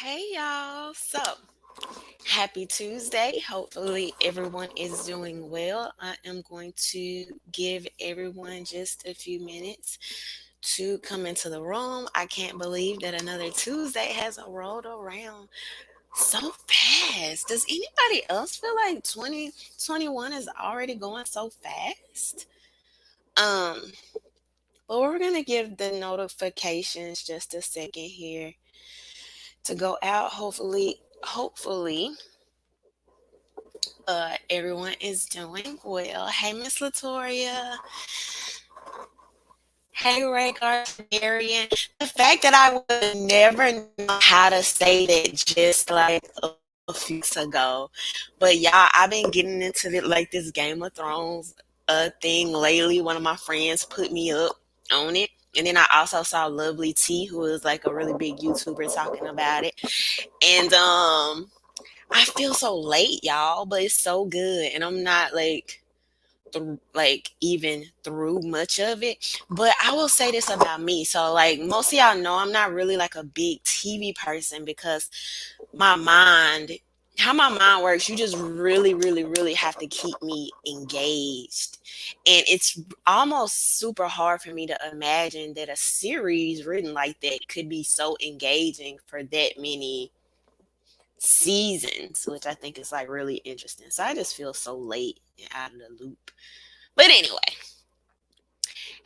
Hey y'all. Happy Tuesday. Hopefully everyone is doing well. I am going to give everyone just a few minutes to come into the room. I can't believe that another Tuesday has rolled around so fast. Does anybody else feel like 2021 is already going so fast? Um, but we're going to give the notifications just a second here to go out. Hopefully everyone is doing well. Hey, Miss Latoria. Hey, Ray Gartnerian. The fact that I would never know how to say that just like a few weeks ago. But y'all, I've been getting into like this Game of Thrones thing lately. One of my friends put me up on it. And then I also saw Lovely T, who is like a really big YouTuber, talking about it. And I feel so late, y'all, but it's so good. And I'm not like even through much of it. But I will say this about me. So like most of y'all know I'm not really like a big TV person because my mind how my mind works, you just really have to keep me engaged. And it's almost super hard for me to imagine that a series written like that could be so engaging for that many seasons, which I think is like really interesting. So I just feel so late and out of the loop. But anyway,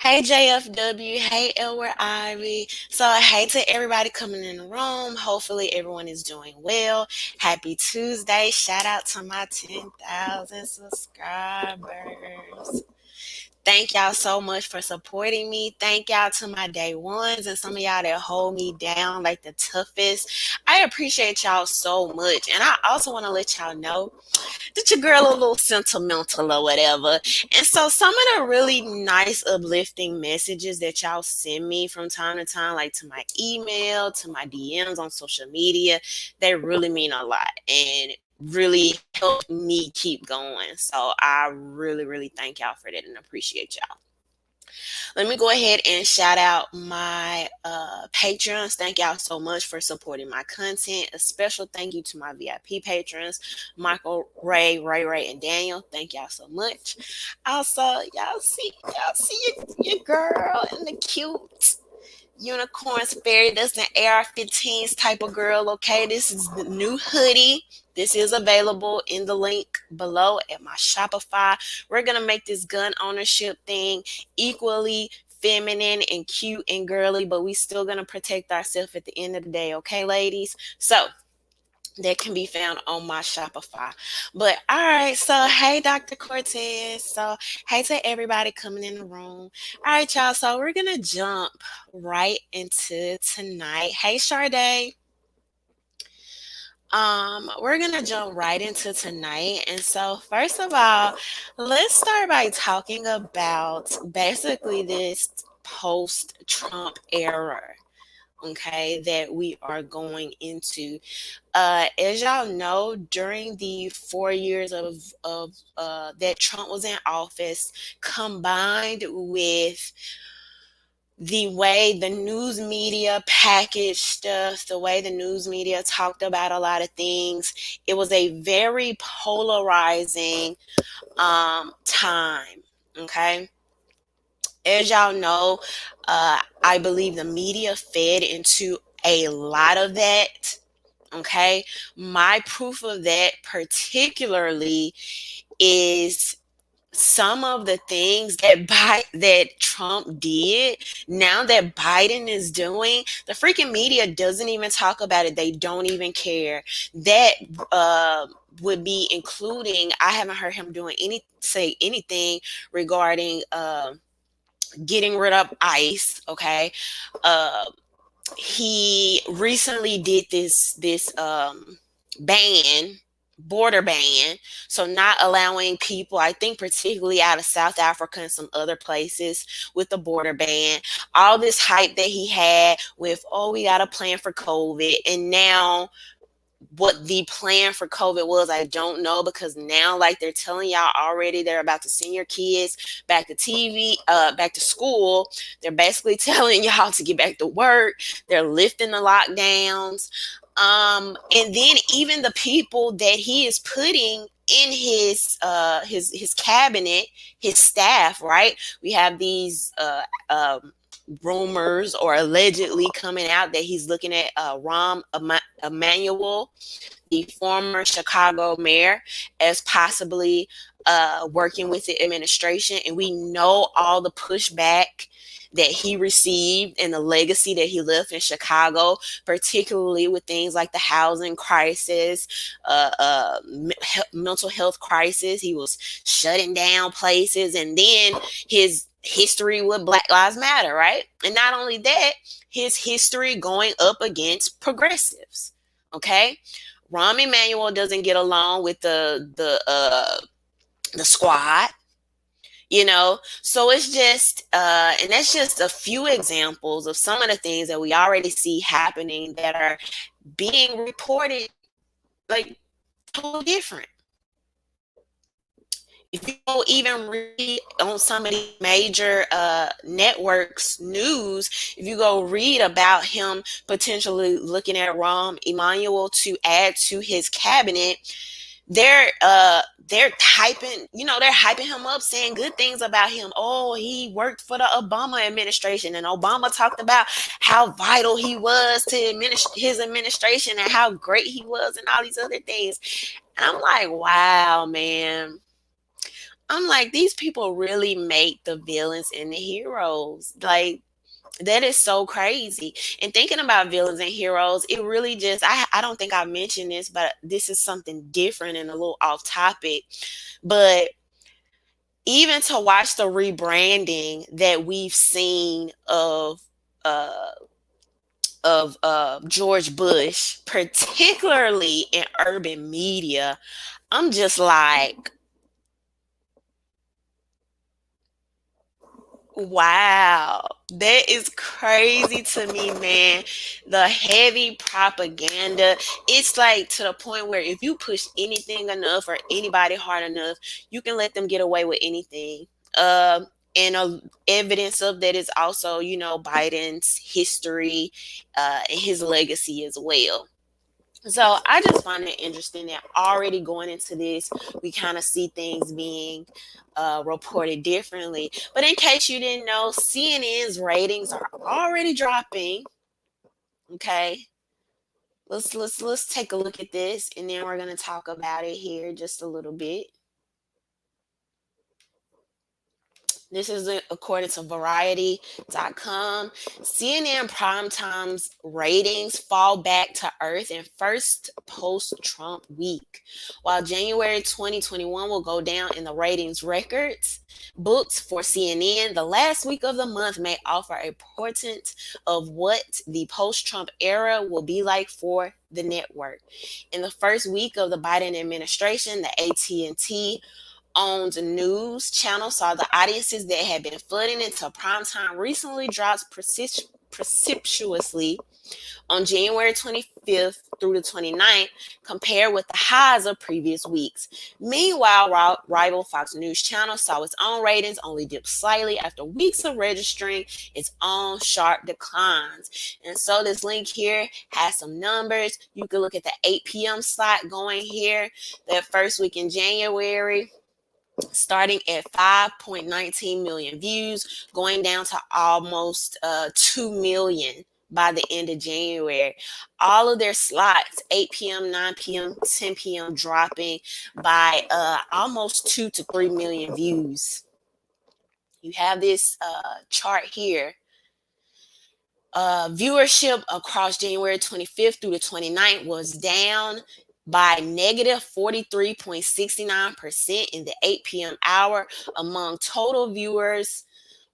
hey JFW, hey Elward Ivy. So hey to everybody coming in the room. Hopefully everyone is doing well. Happy Tuesday. Shout out to my 10,000 subscribers. Thank y'all so much for supporting me. Thank y'all to my day ones and some of y'all that hold me down like the toughest. I appreciate y'all so much. And I also want to let y'all know that your girl a little sentimental or whatever. And so some of the really nice uplifting messages that y'all send me from time to time, like to my email, to my DMs on social media, they really mean a lot and really help me keep going. So I really thank y'all for that and appreciate y'all. Let me go ahead and shout out my patrons. Thank y'all so much for supporting my content. A special thank you to my VIP patrons, Michael, Ray, and Daniel. Thank y'all so much. Also, y'all see your girl and the cute unicorns, fairy dust, and AR-15s type of girl. Okay, this is the new hoodie. This is available in the link below at my Shopify. We're gonna make this gun ownership thing equally feminine and cute and girly, but we still gonna protect ourselves at the end of the day. Okay, ladies. So that can be found on my Shopify. But all right, so hey, Dr. Cortez. So hey to everybody coming in the room. All right, y'all. So we're gonna jump right into tonight. Hey, Sade. We're gonna jump right into tonight. And so first of all, let's start by talking about basically this post-Trump era, okay, that we are going into. As y'all know, during the 4 years of that Trump was in office, combined with the way the news media packaged stuff, the way the news media talked about a lot of things, it was a very polarizing time. Okay, as y'all know, I believe the media fed into a lot of that. Okay, my proof of that particularly is some of the things that Trump did. Now that Biden is doing, the freaking media doesn't even talk about it. They don't even care. That would be including. I haven't heard him doing say anything regarding getting rid of ICE. Okay, uh, he recently did this ban, border ban, so not allowing people, I think particularly out of South Africa and some other places, with the border ban. All this hype that he had with, oh, we got a plan for COVID, and now what the plan for COVID was, I don't know, because now, like, they're telling y'all already, they're about to send your kids back to back to school. They're basically telling y'all to get back to work. They're lifting the lockdowns. And then even the people that he is putting in his cabinet, his staff, right? We have these rumors or allegedly coming out that he's looking at Emanuel, the former Chicago mayor, as possibly working with the administration. And we know all the pushback that he received and the legacy that he left in Chicago, particularly with things like the housing crisis, mental health crisis. He was shutting down places, and then his history with Black Lives Matter, right? And not only that, his history going up against progressives. Okay, Rahm Emanuel doesn't get along with the squad, you know. So it's just and that's just a few examples of some of the things that we already see happening that are being reported like totally different. If you go even read on some of the major networks news, if you go read about him potentially looking at Rahm Emanuel to add to his cabinet, they're hyping, they're hyping him up, saying good things about him. Oh, he worked for the Obama administration, and Obama talked about how vital he was to his administration and how great he was and all these other things. And I'm like, wow, man. I'm like, these people really make the villains and the heroes. Like, that is so crazy. And thinking about villains and heroes, it really just, I don't think I mentioned this, but this is something different and a little off topic. But even to watch the rebranding that we've seen uh, of George Bush, particularly in urban media, I'm just like, wow, that is crazy to me, man. The heavy propaganda. It's like to the point where if you push anything enough or anybody hard enough, you can let them get away with anything. And evidence of that is also, Biden's history and his legacy as well. So I just find it interesting that already going into this, we kind of see things being reported differently. But in case you didn't know, CNN's ratings are already dropping. Okay, let's take a look at this, and then we're gonna talk about it here just a little bit. This is according to Variety.com. CNN primetime's ratings fall back to earth in first post-Trump week. While January 2021 will go down in the ratings records books for CNN, the last week of the month may offer a portent of what the post-Trump era will be like for the network. In the first week of the Biden administration, the AT&T owned news channel saw the audiences that had been flooding into primetime recently dropped precipitously on January 25th through the 29th, compared with the highs of previous weeks. Meanwhile, rival Fox News channel saw its own ratings only dip slightly after weeks of registering its own sharp declines. And so this link here has some numbers. You can look at the 8 p.m. slot going here, that first week in January, starting at 5.19 million views, going down to almost 2 million by the end of January. All of their slots, 8 p.m., 9 p.m., 10 p.m., dropping by almost 2 to 3 million views. You have this chart here. Viewership across January 25th through the 29th was down by negative 43.69% in the 8 p.m. hour among total viewers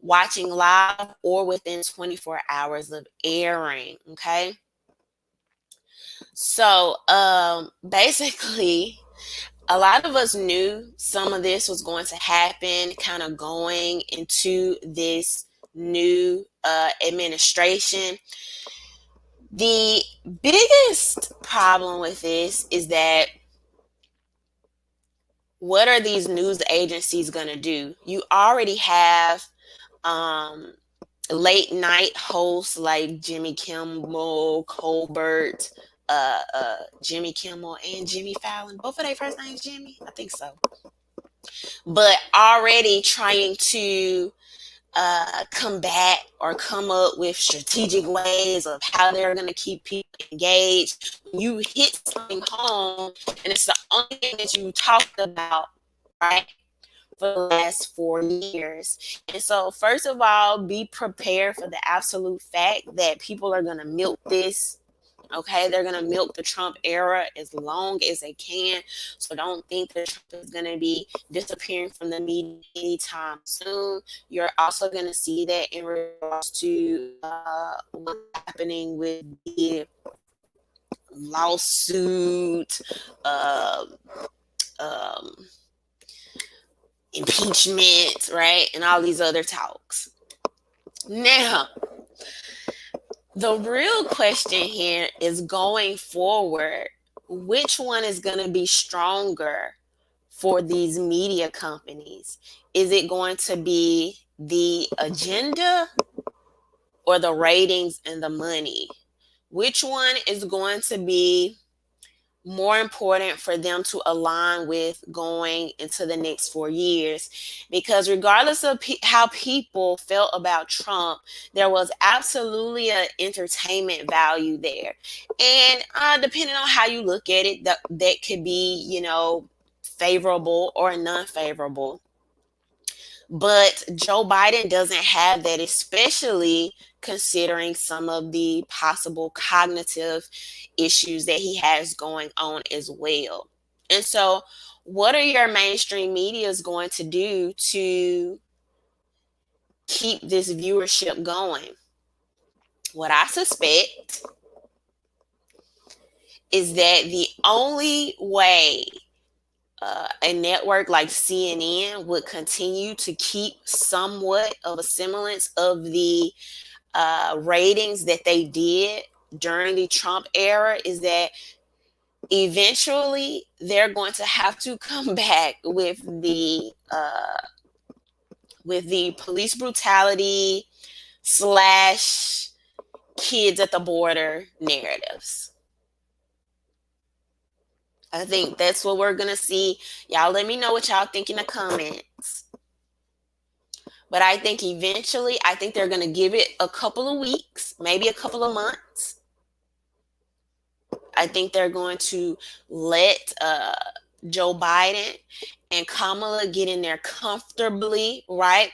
watching live or within 24 hours of airing. Okay. So basically, a lot of us knew some of this was going to happen, kind of going into this new administration. The biggest problem with this is that what are these news agencies going to do? You already have late night hosts like Jimmy Kimmel, Colbert, Jimmy Kimmel and Jimmy Fallon. Both of their first names Jimmy, I think so. But already trying to combat or come up with strategic ways of how they're going to keep people engaged. You hit something home, and it's the only thing that you talked about, right, for the last 4 years. And so, first of all, be prepared for the absolute fact that people are going to milk this. Okay, they're gonna milk the Trump era as long as they can. So don't think that Trump is gonna be disappearing from the media anytime soon. You're also gonna see that in regards to what's happening with the lawsuit, uh, um, impeachment, right, and all these other talks. Now, the real question here is going forward, which one is going to be stronger for these media companies? Is it going to be the agenda or the ratings and the money? Which one is going to be more important for them to align with going into the next 4 years? Because regardless of how people felt about Trump, there was absolutely an entertainment value there. And depending on how you look at it, that could be, favorable or non-favorable. But Joe Biden doesn't have that, especially considering some of the possible cognitive issues that he has going on as well. And so, what are your mainstream medias going to do to keep this viewership going? What I suspect is that the only way a network like CNN would continue to keep somewhat of a semblance of the ratings that they did during the Trump era is that eventually they're going to have to come back with the police brutality slash kids at the border narratives. I think that's what we're going to see. Y'all let me know what y'all think in the comments. But I think eventually, I think they're going to give it a couple of weeks, maybe a couple of months. I think they're going to let Joe Biden and Kamala get in there comfortably, right?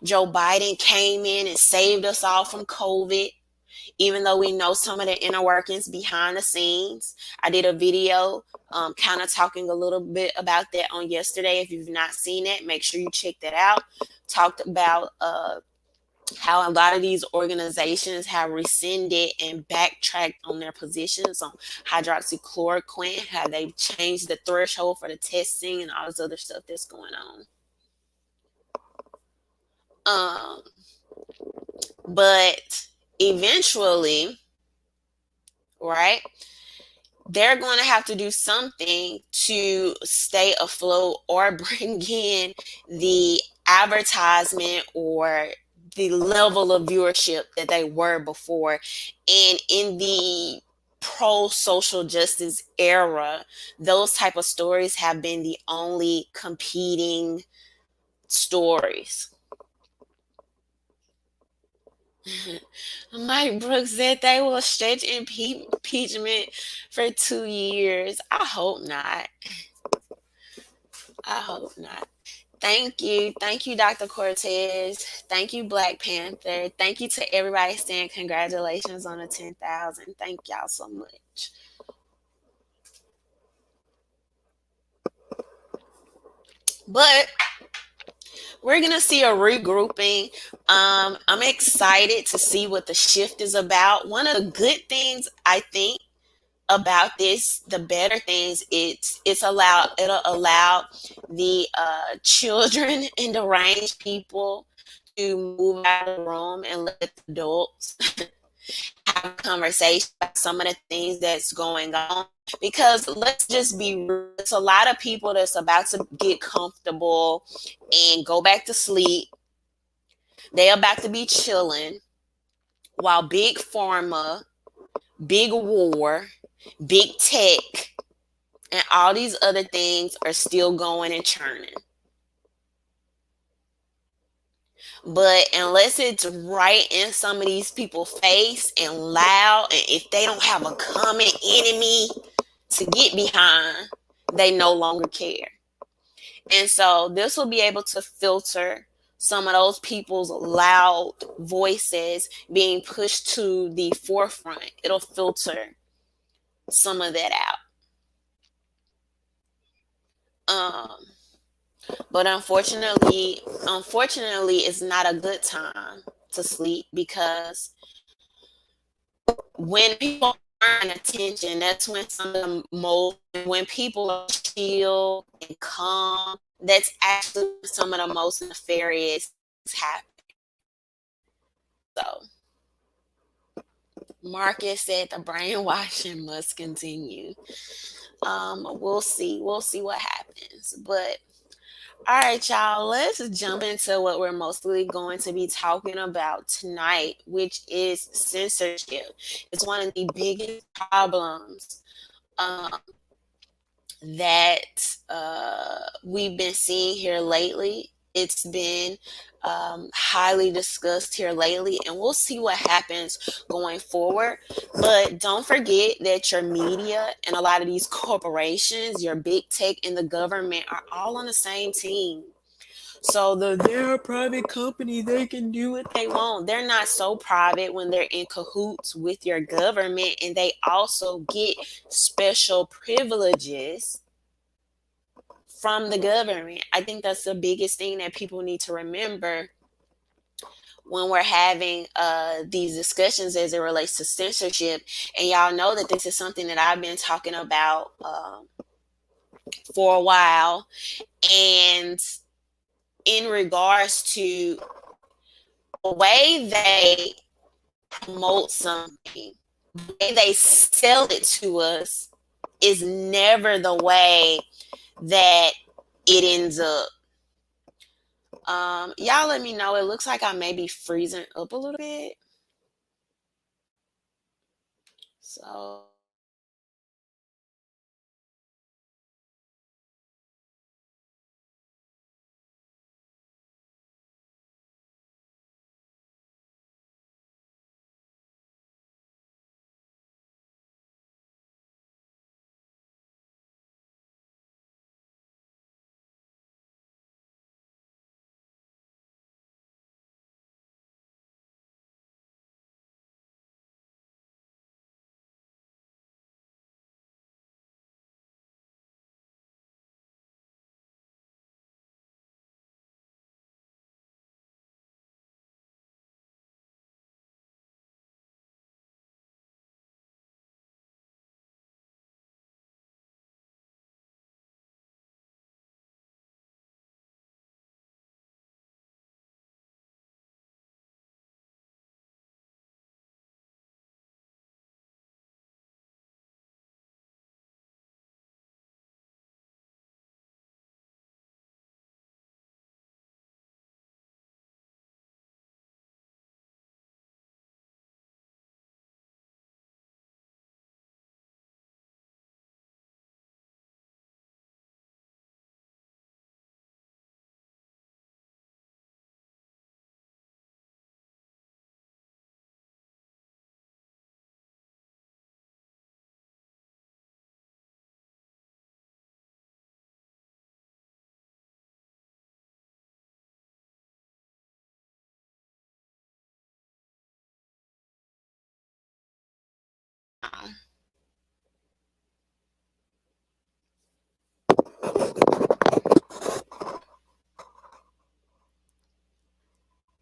Joe Biden came in and saved us all from COVID, even though we know some of the inner workings behind the scenes. I did a video kind of talking a little bit about that on yesterday. If you've not seen it, make sure you check that out. Talked about how a lot of these organizations have rescinded and backtracked on their positions on hydroxychloroquine, how they've changed the threshold for the testing and all this other stuff that's going on. But eventually, right, they're going to have to do something to stay afloat or bring in the advertisement or the level of viewership that they were before. And in the pro-social justice era, those type of stories have been the only competing stories. Mike Brooks said they will stretch impeachment for 2 years. I hope not. I hope not. Thank you. Thank you, Dr. Cortez. Thank you, Black Panther. Thank you to everybody saying congratulations on the 10,000. Thank y'all so much. But we're going to see a regrouping. I'm excited to see what the shift is about. One of the good things I think about this, the better things, it'll allow the children and deranged people to move out of the room and let the adults have a conversation about some of the things that's going on. Because let's just be real, it's a lot of people that's about to get comfortable and go back to sleep. They're about to be chilling while big pharma, big war, Big tech and all these other things are still going and churning. But unless it's right in some of these people's face and loud, and if they don't have a common enemy to get behind, they no longer care. And so this will be able to filter some of those people's loud voices being pushed to the forefront. It'll filter some of that out. But unfortunately, it's not a good time to sleep because when people aren't attention, that's when some of the most, when people are chill and calm, that's actually some of the most nefarious happen. So Marcus said the brainwashing must continue. We'll see. We'll see what happens. But all right, y'all, let's jump into what we're mostly going to be talking about tonight, which is censorship. It's one of the biggest problems um, that we've been seeing here lately. It's been highly discussed here lately, and we'll see what happens going forward. But don't forget that your media and a lot of these corporations, your big tech and the government are all on the same team. So they're a private company, they can do what they want. They're not so private when they're in cahoots with your government, and they also get special privileges from the government. I think that's the biggest thing that people need to remember when we're having these discussions as it relates to censorship. And y'all know that this is something that I've been talking about for a while. And in regards to the way they promote something, the way they sell it to us is never the way that it ends up. Y'all let me know. It looks like I may be freezing up a little bit. So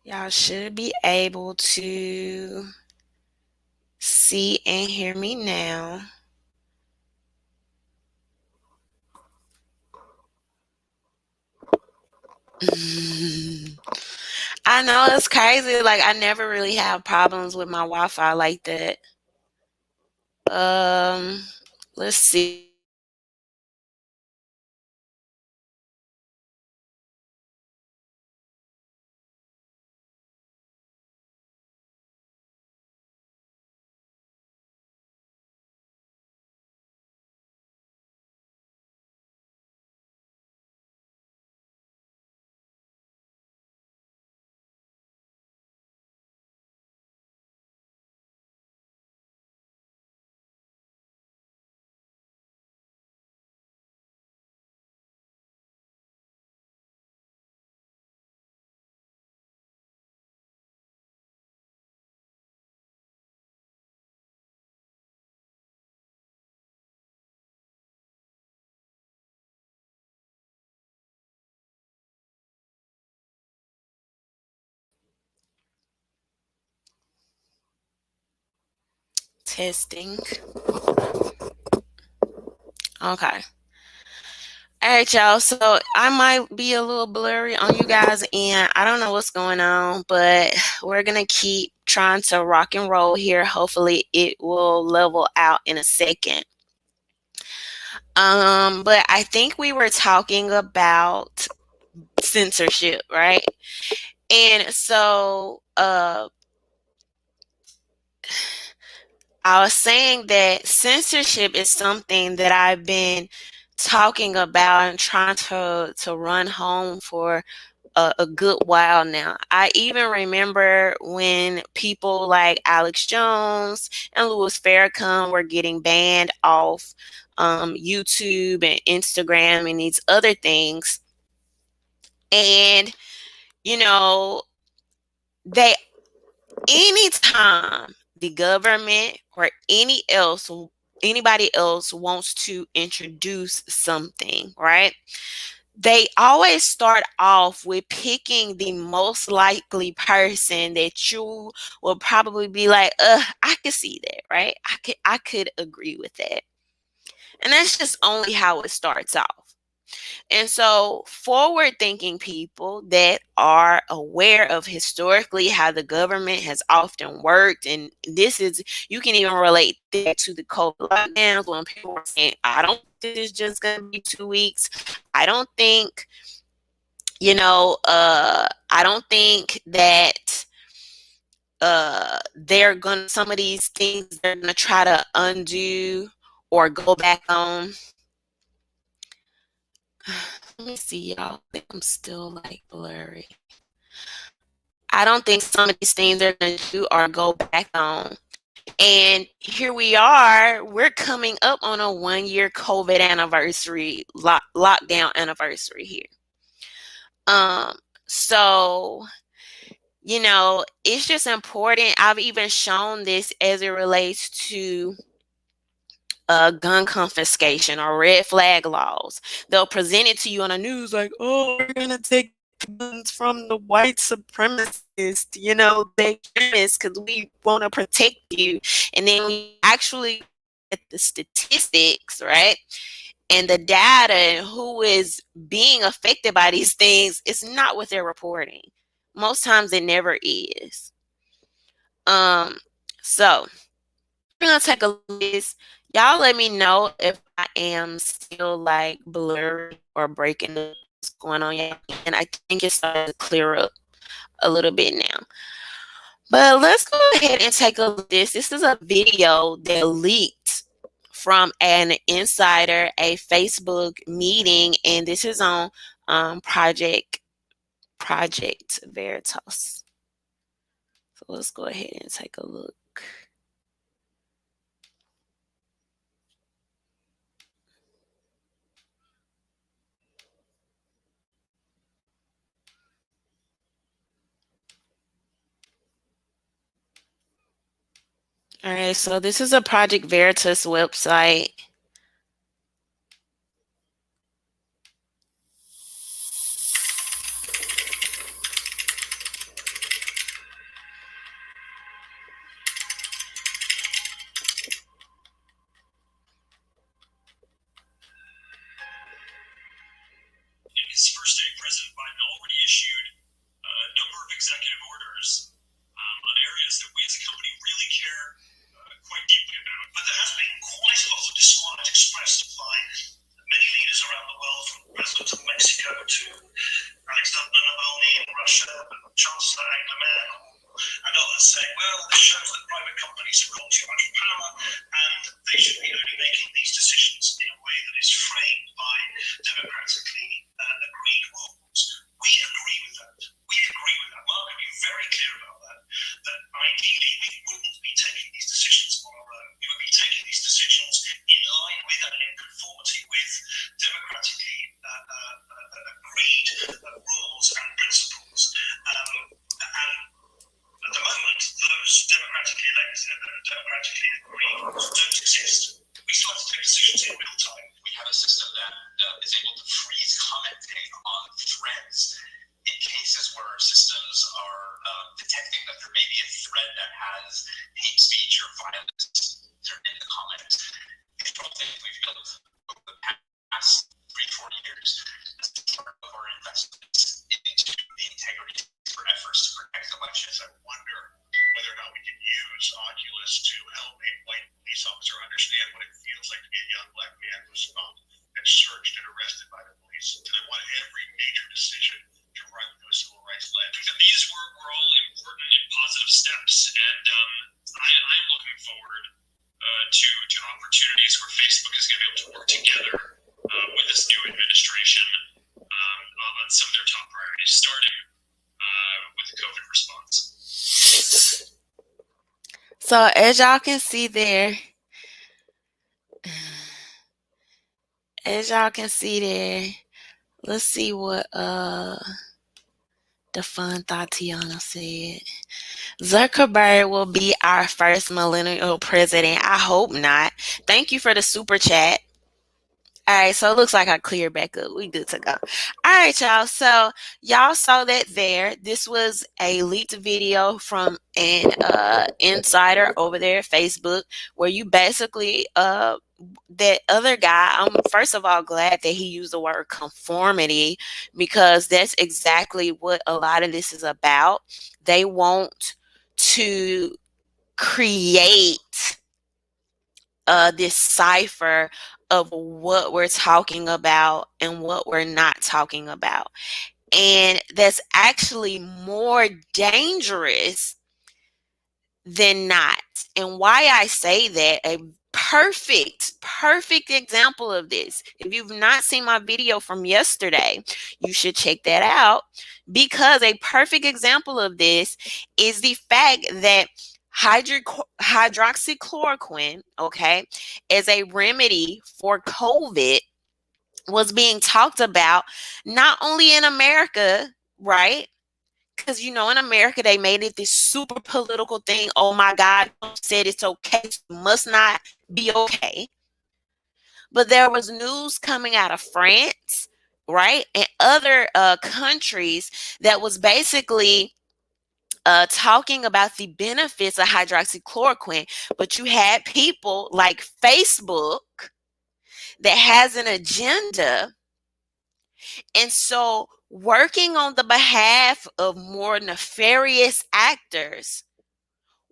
y'all should be able to see and hear me now. I know it's crazy. Like I never really have problems with my Wi-Fi like that. Um, let's see. Testing. Okay. All right, y'all. So I might be a little blurry on you guys, and I don't know what's going on, but we're gonna keep trying to rock and roll here. Hopefully, it will level out in a second. But I think we were talking about censorship, right? And so, I was saying that censorship is something that I've been talking about and trying to run home for a good while now. I even remember when people like Alex Jones and Louis Farrakhan were getting banned off YouTube and Instagram and these other things. And, you know, they anytime the government or anybody else wants to introduce something, right? They always start off with picking the most likely person that you will probably be like, I could see that, right? I could agree with that. And that's just only how it starts off. And so, forward thinking people that are aware of historically how the government has often worked, and this is, you can even relate that to the COVID lockdowns when people were saying, I don't think it's just going to be 2 weeks. I don't think, I don't think that they're going to, some of these things they're going to try to undo or go back on. Let me see, y'all. I think I'm still like blurry. I don't think some of these things they're going to do or go back on. And here we are, we're coming up on a 1 year COVID anniversary, lockdown anniversary here. So, it's just important. I've even shown this as it relates to gun confiscation or red flag laws. They'll present it to you on the news like, oh, we're going to take guns from the white supremacists, the extremists, because we want to protect you. And then we actually get the statistics, right? And the data and who is being affected by these things, it's not what they're reporting. Most times it never is. So we're gonna take a look at this. Y'all let me know if I am still like blurry or breaking up what's going on. Yeah, and I think it's starting to clear up a little bit now. But let's go ahead and take a look at this. This is a video that leaked from an insider, a Facebook meeting, and this is on Project Veritas. So let's go ahead and take a look. All right, so this is a Project Veritas website. His first day, President Biden already issued a number of executive orders on areas that we as a company really care quite deeply about. But there has been quite a lot of disquiet expressed by many leaders around the world, from the President of Mexico to Alexander Navalny in Russia, Chancellor Angela Merkel, and others saying, well, this shows that private companies have got too much power and they should be only making these decisions in a way that is framed by democratically agreed rules. We agree with that. Mark can be very clear about that, that ideally we wouldn't be taking these decisions on our own. We would be taking these decisions in line with and in conformity with democratically agreed rules and principles. And at the moment, those democratically elected and democratically agreed rules don't exist. We still have to take decisions in real time. We have a system that is able to freeze commenting on threads in cases where systems are detecting that there may be a thread that has hate speech or violence in the comments. These are all things we've built over the past 3-4 years as part of our investments into the integrity for efforts to protect elections. I wonder whether or not we can use Oculus to help a white police officer understand what it feels like to be a young black man who's found and searched and arrested by the police. And I want every major decision to run through a civil rights lens. And these were all important and positive steps. And I'm looking forward to opportunities where Facebook is going to be able to work together with this new administration on some of their top priorities, starting with the COVID response. So as y'all can see there, let's see what the fun Tatiana said. Zuckerberg will be our first millennial president. I hope not. Thank you for the super chat. All right, so it looks like I cleared back up. We good to go. All right, y'all. So y'all saw that there. This was a leaked video from an insider over there at Facebook, where you basically that other guy. I'm first of all glad that he used the word conformity, because that's exactly what a lot of this is about. They want to create this cipher of what we're talking about and what we're not talking about. And that's actually more dangerous than not. And why I say that, a perfect example of this, if you've not seen my video from yesterday, you should check that out, because a perfect example of this is the fact that hydroxychloroquine, okay, as a remedy for COVID, was being talked about not only in America, right? Because, in America, they made it this super political thing. Oh my God, said it's okay, so it must not be okay. But there was news coming out of France, right, and other countries that was basically talking about the benefits of hydroxychloroquine. But you had people like Facebook that has an agenda. And so, working on the behalf of more nefarious actors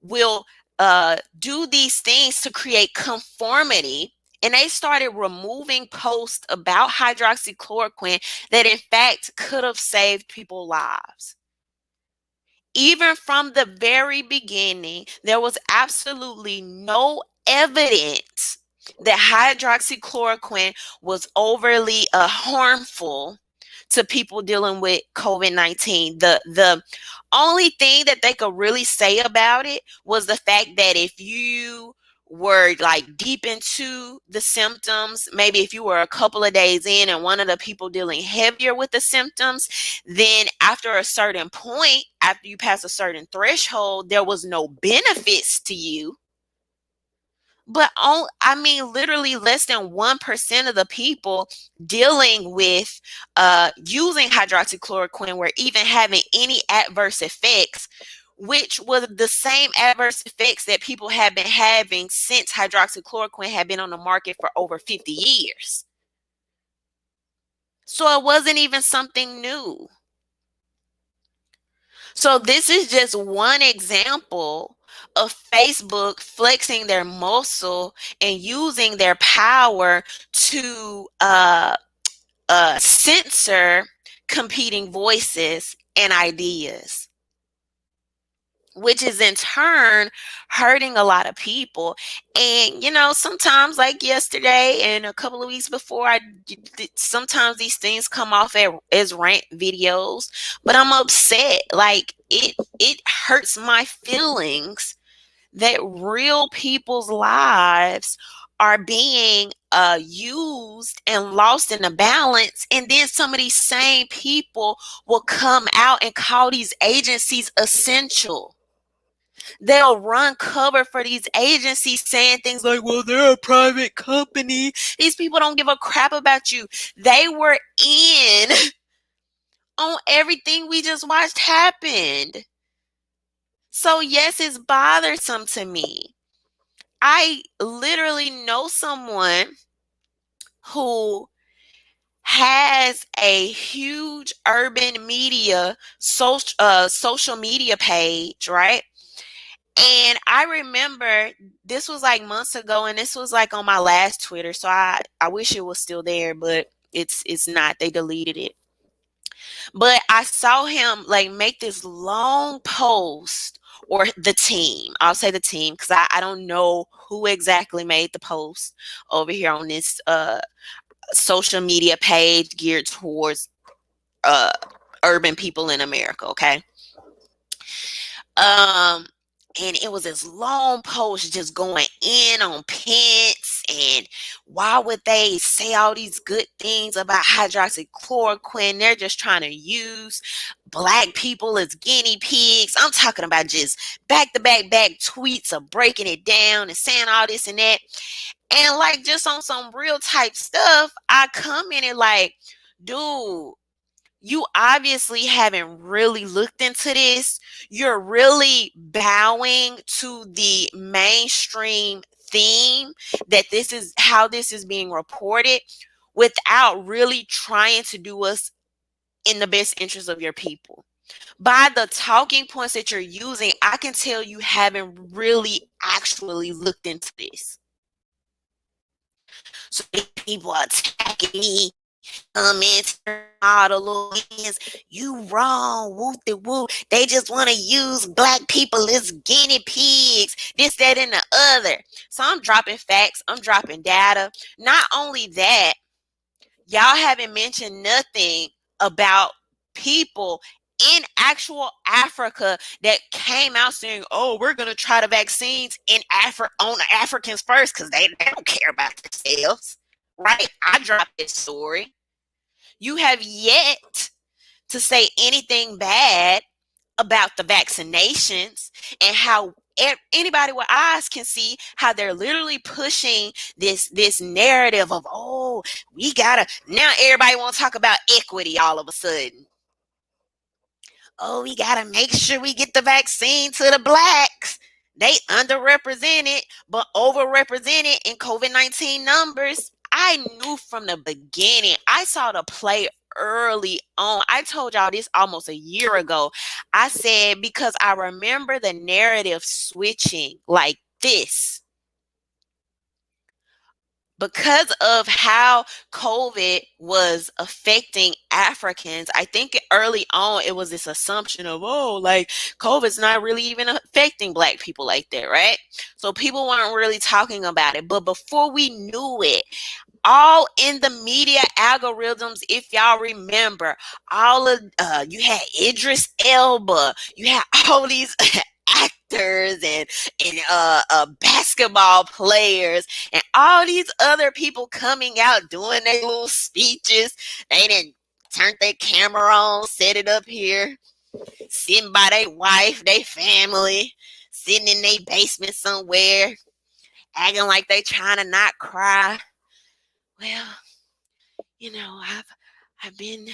will do these things to create conformity. And they started removing posts about hydroxychloroquine that, in fact, could have saved people's lives. Even from the very beginning, there was absolutely no evidence that hydroxychloroquine was overly harmful to people dealing with COVID-19. The only thing that they could really say about it was the fact that if you were like deep into the symptoms, maybe if you were a couple of days in and one of the people dealing heavier with the symptoms, then after a certain point, after you pass a certain threshold, there was no benefits to you. But literally less than 1% of the people dealing with using hydroxychloroquine were even having any adverse effects, which was the same adverse effects that people have been having since hydroxychloroquine had been on the market for over 50 years. So it wasn't even something new. So this is just one example of Facebook flexing their muscle and using their power to censor competing voices and ideas, which is in turn hurting a lot of people. And, sometimes, like yesterday and a couple of weeks before, sometimes these things come off as rant videos, but I'm upset. Like, it hurts my feelings that real people's lives are being used and lost in the balance. And then some of these same people will come out and call these agencies essential. They'll run cover for these agencies saying things like, well, they're a private company. These people don't give a crap about you. They were in on everything we just watched happened. So yes, it's bothersome to me. I literally know someone who has a huge urban media social media page, right? And I remember this was like months ago, and this was like on my last Twitter, so I wish it was still there, but it's not. They deleted it. But I saw him like make this long post, or the team. I'll say the team because I don't know who exactly made the post over here on this social media page geared towards uh urban people in America, okay? Um and it was this long post just going in on Pence, and why would they say all these good things about hydroxychloroquine? They're just trying to use black people as guinea pigs. I'm talking about just back to back tweets of breaking it down and saying all this and that. And like just on some real type stuff, I commented like, dude, you obviously haven't really looked into this. You're really bowing to the mainstream theme that this is how this is being reported without really trying to do us in the best interest of your people. By the talking points that you're using, I can tell you haven't really actually looked into this. So people are attacking me, comments, all the little hands, you wrong, whoop de whoop. They just want to use black people as guinea pigs, this, that, and the other. So I'm dropping facts, I'm dropping data. Not only that, y'all haven't mentioned nothing about people in actual Africa that came out saying, "Oh, we're gonna try the vaccines in on the Africans first because they don't care about themselves." Right? I dropped this story. You have yet to say anything bad about the vaccinations and how anybody with eyes can see how they're literally pushing this narrative of, oh, we gotta, now everybody want to talk about equity all of a sudden. Oh, we gotta make sure we get the vaccine to the blacks. They underrepresented but overrepresented in COVID-19 numbers. I knew from the beginning. I saw the play early on. I told y'all this almost a year ago. I said, because I remember the narrative switching like this because of how COVID was affecting Africans. I think early on it was this assumption of, oh, like COVID's not really even affecting black people like that, right? So people weren't really talking about it. But before we knew it, all in the media algorithms, if y'all remember, all of you had Idris Elba, you had all these actors and basketball players and all these other people coming out doing their little speeches. They didn't turn their camera on, set it up here, sitting by their wife, their family, sitting in their basement somewhere, acting like they trying to not cry. Well, I've been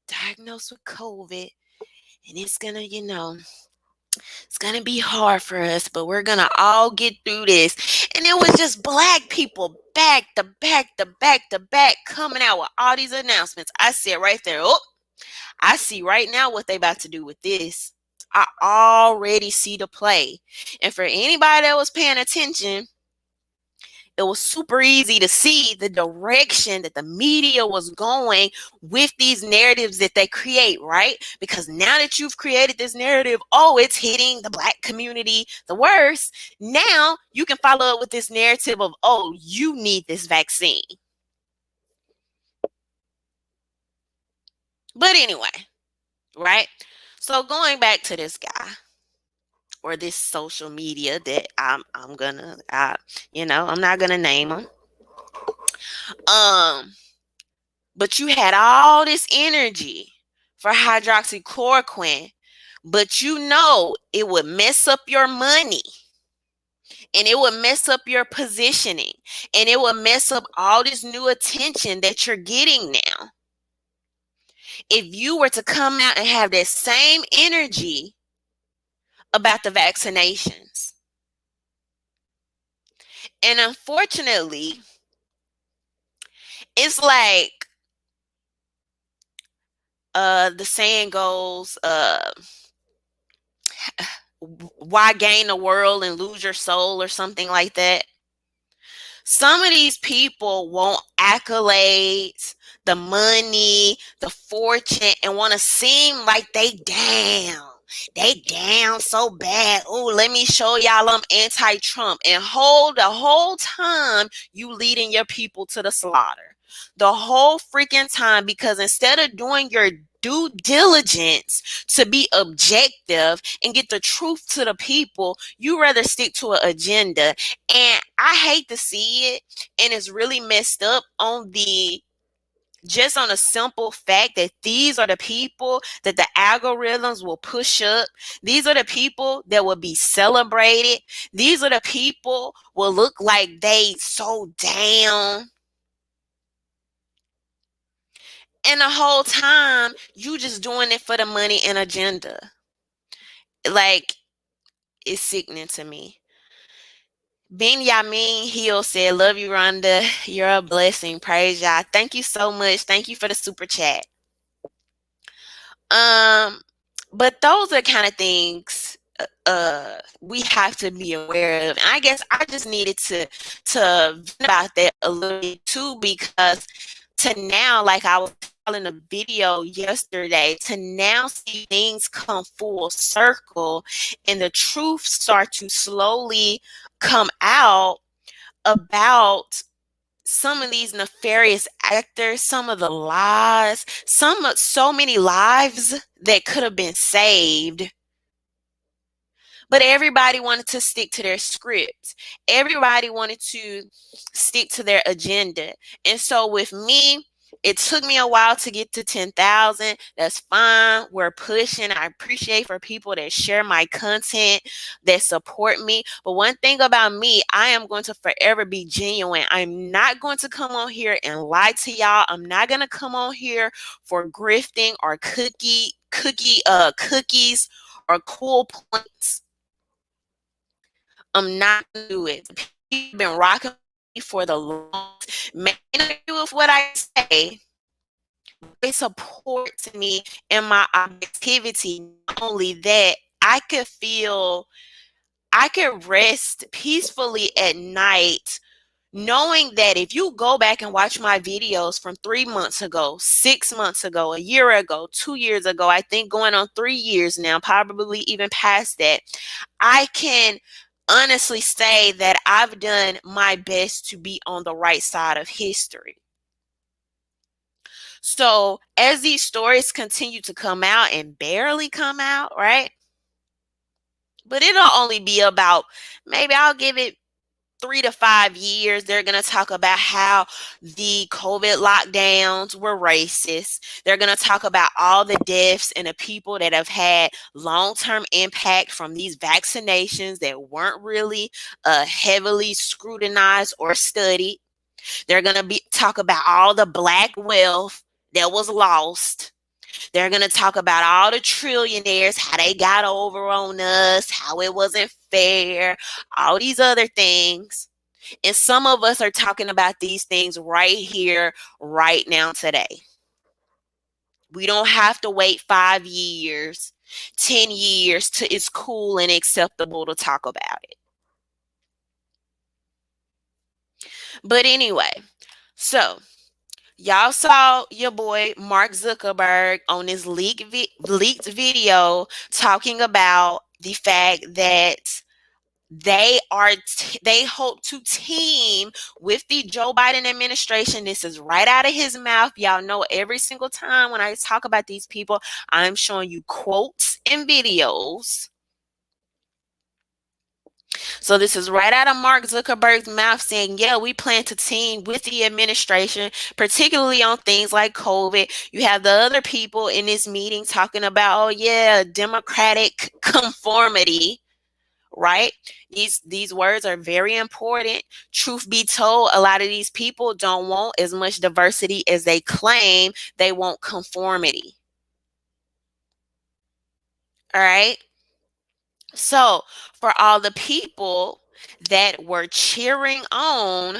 diagnosed with COVID, and it's gonna, it's gonna be hard for us, but we're gonna all get through this. And it was just black people back to back to back to back coming out with all these announcements. I said right there, oh, I see right now what they about to do with this. I already see the play. And for anybody that was paying attention, it was super easy to see the direction that the media was going with these narratives that they create, right? Because now that you've created this narrative, oh, it's hitting the black community the worst. Now you can follow up with this narrative of, oh, you need this vaccine. But anyway, right? So going back to this guy or this social media that I'm gonna I'm not gonna name him. But you had all this energy for hydroxychloroquine, but it would mess up your money, and it would mess up your positioning, and it would mess up all this new attention that you're getting now. if you were to come out and have that same energy about the vaccinations. And unfortunately, it's like the saying goes, why gain the world and lose your soul or something like that. Some of these people want accolades, the money, the fortune, and want to seem like they down. They down so bad. Oh, let me show y'all I'm anti-Trump. And hold the whole time you leading your people to the slaughter. The whole freaking time, because instead of doing your due diligence to be objective and get the truth to the people, you rather stick to an agenda. And I hate to see it. And it's really messed up on the just on a simple fact that these are the people that the algorithms will push up. These are the people that will be celebrated. These are the people will look like they so down. And the whole time you just doing it for the money and agenda. Like, it's sickening to me. Benjamin Hill said, "Love you, Rhonda. You're a blessing. Praise y'all." Thank you so much. Thank you for the super chat. Um, but those are kind of things we have to be aware of. And I guess I just needed to vent about that a little bit too, because to now, like I was in a video yesterday, to now see things come full circle and the truth start to slowly come out about some of these nefarious actors, some of the lies, so many lives that could have been saved. But everybody wanted to stick to their scripts. Everybody wanted to stick to their agenda. And so with me, it took me a while to get to 10,000. That's fine. We're pushing. I appreciate for people that share my content, that support me. But one thing about me, I am going to forever be genuine. I'm not going to come on here and lie to y'all. I'm not going to come on here for grifting or cookies or cool points. I'm not gonna do it. People have been rocking me for the longest. May not agree with what I say. They support me in my objectivity. Not only that, I could rest peacefully at night knowing that if you go back and watch my videos from 3 months ago, 6 months ago, a year ago, 2 years ago, I think going on 3 years now, probably even past that, I can honestly say that I've done my best to be on the right side of history. So as these stories continue to come out and barely come out, right? But it'll only be about, maybe I'll give it 3 to 5 years. They're going to talk about how the COVID lockdowns were racist. They're going to talk about all the deaths and the people that have had long-term impact from these vaccinations that weren't really heavily scrutinized or studied. They're going to talk about all the black wealth that was lost. They're going to talk about all the trillionaires, how they got over on us, how it wasn't fair, all these other things. And some of us are talking about these things right here, right now, today. We don't have to wait 5 years, 10 years till it's cool and acceptable to talk about it. But anyway, so y'all saw your boy Mark Zuckerberg on this leaked video talking about the fact that they hope to team with the Joe Biden administration. This is right out of his mouth. Y'all know every single time when I talk about these people, I'm showing you quotes and videos. So this is right out of Mark Zuckerberg's mouth saying, yeah, we plan to team with the administration, particularly on things like COVID. You have the other people in this meeting talking about, oh yeah, democratic conformity, right? These words are very important. Truth be told, a lot of these people don't want as much diversity as they claim. They want conformity. All right. So, for all the people that were cheering on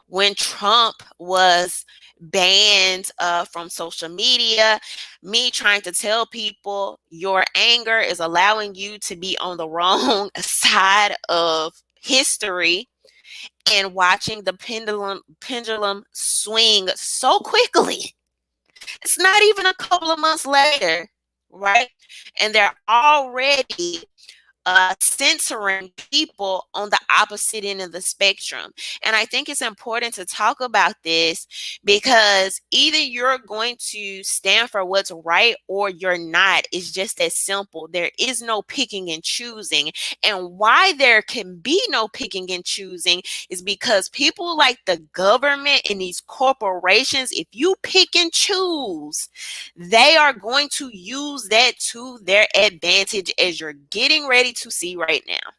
when Trump was banned from social media, me trying to tell people your anger is allowing you to be on the wrong side of history, and watching the pendulum swing so quickly. It's not even a couple of months later, right? And they're already censoring people on the opposite end of the spectrum. And I think it's important to talk about this because either you're going to stand for what's right or you're not. It's just that simple. There is no picking and choosing. And why there can be no picking and choosing is because people like the government and these corporations, if you pick and choose, they are going to use that to their advantage, as you're getting ready to see right now.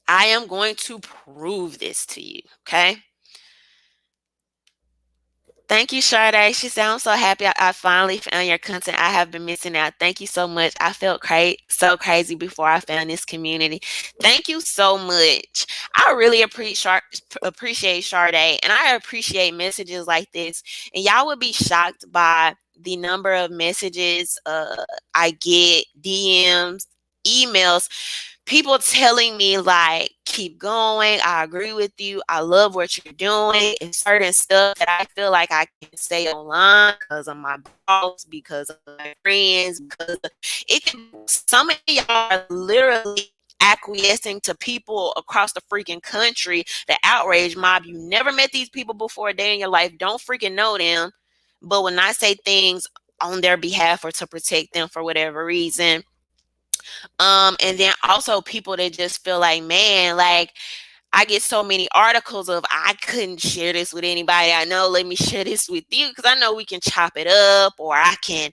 I am going to prove this to you, okay? Thank you, Sade. She said, I'm so happy I finally found your content. I have been missing out. Thank you so much. I felt so crazy before I found this community. Thank you so much. I really appreciate Sade, and I appreciate messages like this. And y'all would be shocked by the number of messages I get, DMs, emails, people telling me like, keep going, I agree with you, I love what you're doing, and certain stuff that I feel like I can say online because of my boss, because of my friends, because it can, some of y'all are literally acquiescing to people across the freaking country, the outrage mob. You never met these people before a day in your life, don't freaking know them, but when I say things on their behalf or to protect them for whatever reason, and then also people that just feel like, man, like I get so many articles of I couldn't share this with anybody I know. Let me share this with you because I know we can chop it up, or I can,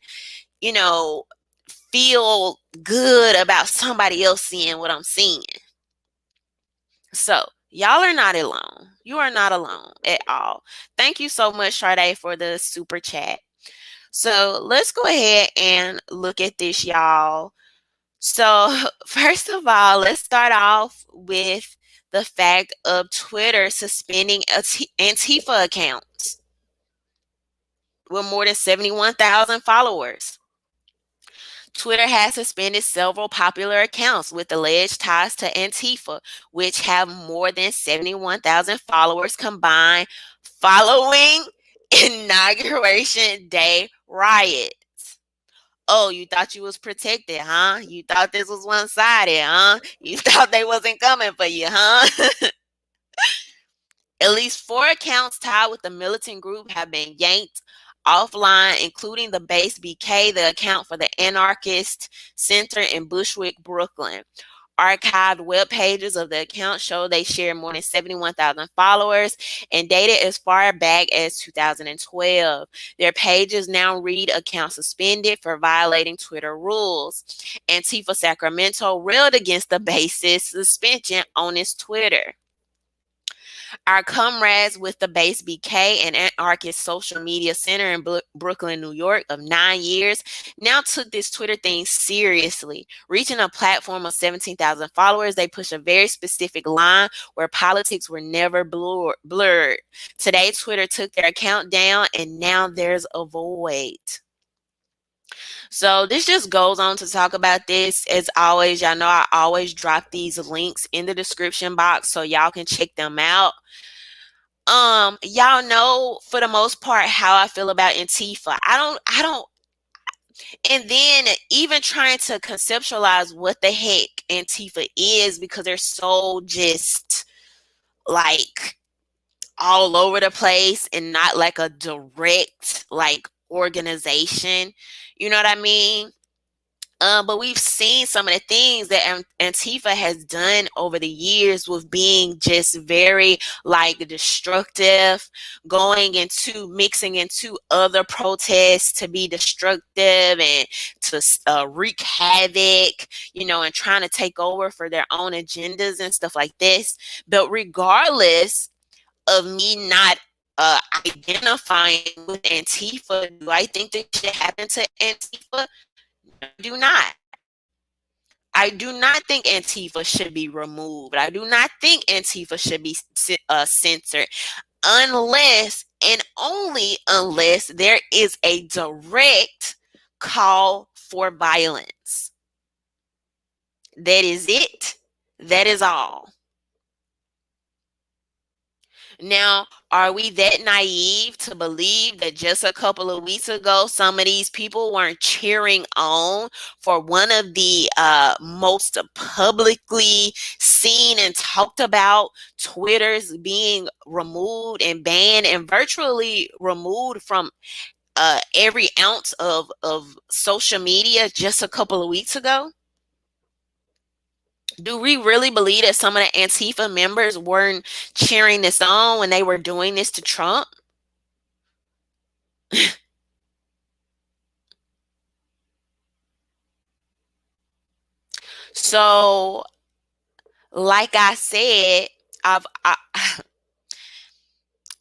you know, feel good about somebody else seeing what I'm seeing. So y'all are not alone. You are not alone at all. Thank you so much, Sade, for the super chat. So let's go ahead and look at this, y'all. So, first of all, let's start off with the fact of Twitter suspending Antifa accounts with more than 71,000 followers. Twitter has suspended several popular accounts with alleged ties to Antifa, which have more than 71,000 followers combined following Inauguration Day riot. Oh, you thought you was protected, huh? You thought this was one-sided, huh? You thought they wasn't coming for you, huh? At least 4 accounts tied with the militant group have been yanked offline, including the base BK, the account for the Anarchist Center in Bushwick, Brooklyn. Archived web pages of the account show they share more than 71,000 followers and dated as far back as 2012. Their pages now read account suspended for violating Twitter rules. Antifa Sacramento railed against the base's suspension on its Twitter. Our comrades with the base BK and Anarchist Social Media Center in Brooklyn, New York, of 9 years, now took this Twitter thing seriously. Reaching a platform of 17,000 followers, they push a very specific line where politics were never blurred. Today, Twitter took their account down, and now there's a void. So this just goes on to talk about this. As always, y'all know I always drop these links in the description box so y'all can check them out. Y'all know for the most part how I feel about Antifa. I don't and then even trying to conceptualize what the heck Antifa is, because they're so just like all over the place and not like a direct like organization. You know what I mean? But we've seen some of the things that Antifa has done over the years with being just very like destructive, going into mixing into other protests to be destructive and to wreak havoc, and trying to take over for their own agendas and stuff like this. But regardless of me not identifying with Antifa, do I think that should happen to Antifa? Do not. I do not think Antifa should be removed. I do not think Antifa should be censored unless and only unless there is a direct call for violence. That is it. That is all. Now, are we that naive to believe that just a couple of weeks ago, some of these people weren't cheering on for one of the most publicly seen and talked about Twitters being removed and banned and virtually removed from every ounce of social media just a couple of weeks ago? Do we really believe that some of the Antifa members weren't cheering this on when they were doing this to Trump? So, like I said, I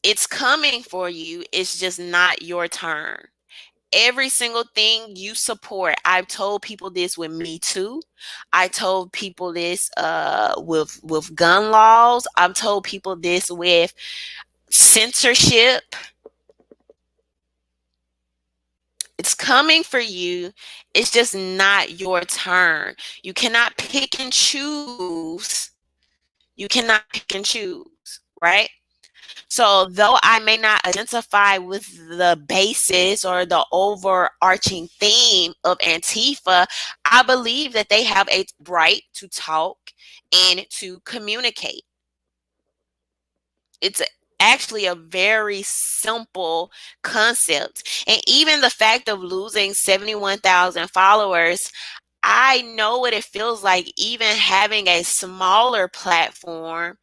it's coming for you. It's just not your turn. Every single thing you support, I've told people this with Me Too. I told people this with gun laws. I've told people this with censorship. It's coming for you. It's just not your turn. You cannot pick and choose. You cannot pick and choose, right? So, though I may not identify with the basis or the overarching theme of Antifa, I believe that they have a right to talk and to communicate. It's actually a very simple concept. And even the fact of losing 71,000 followers, I know what it feels like even having a smaller platform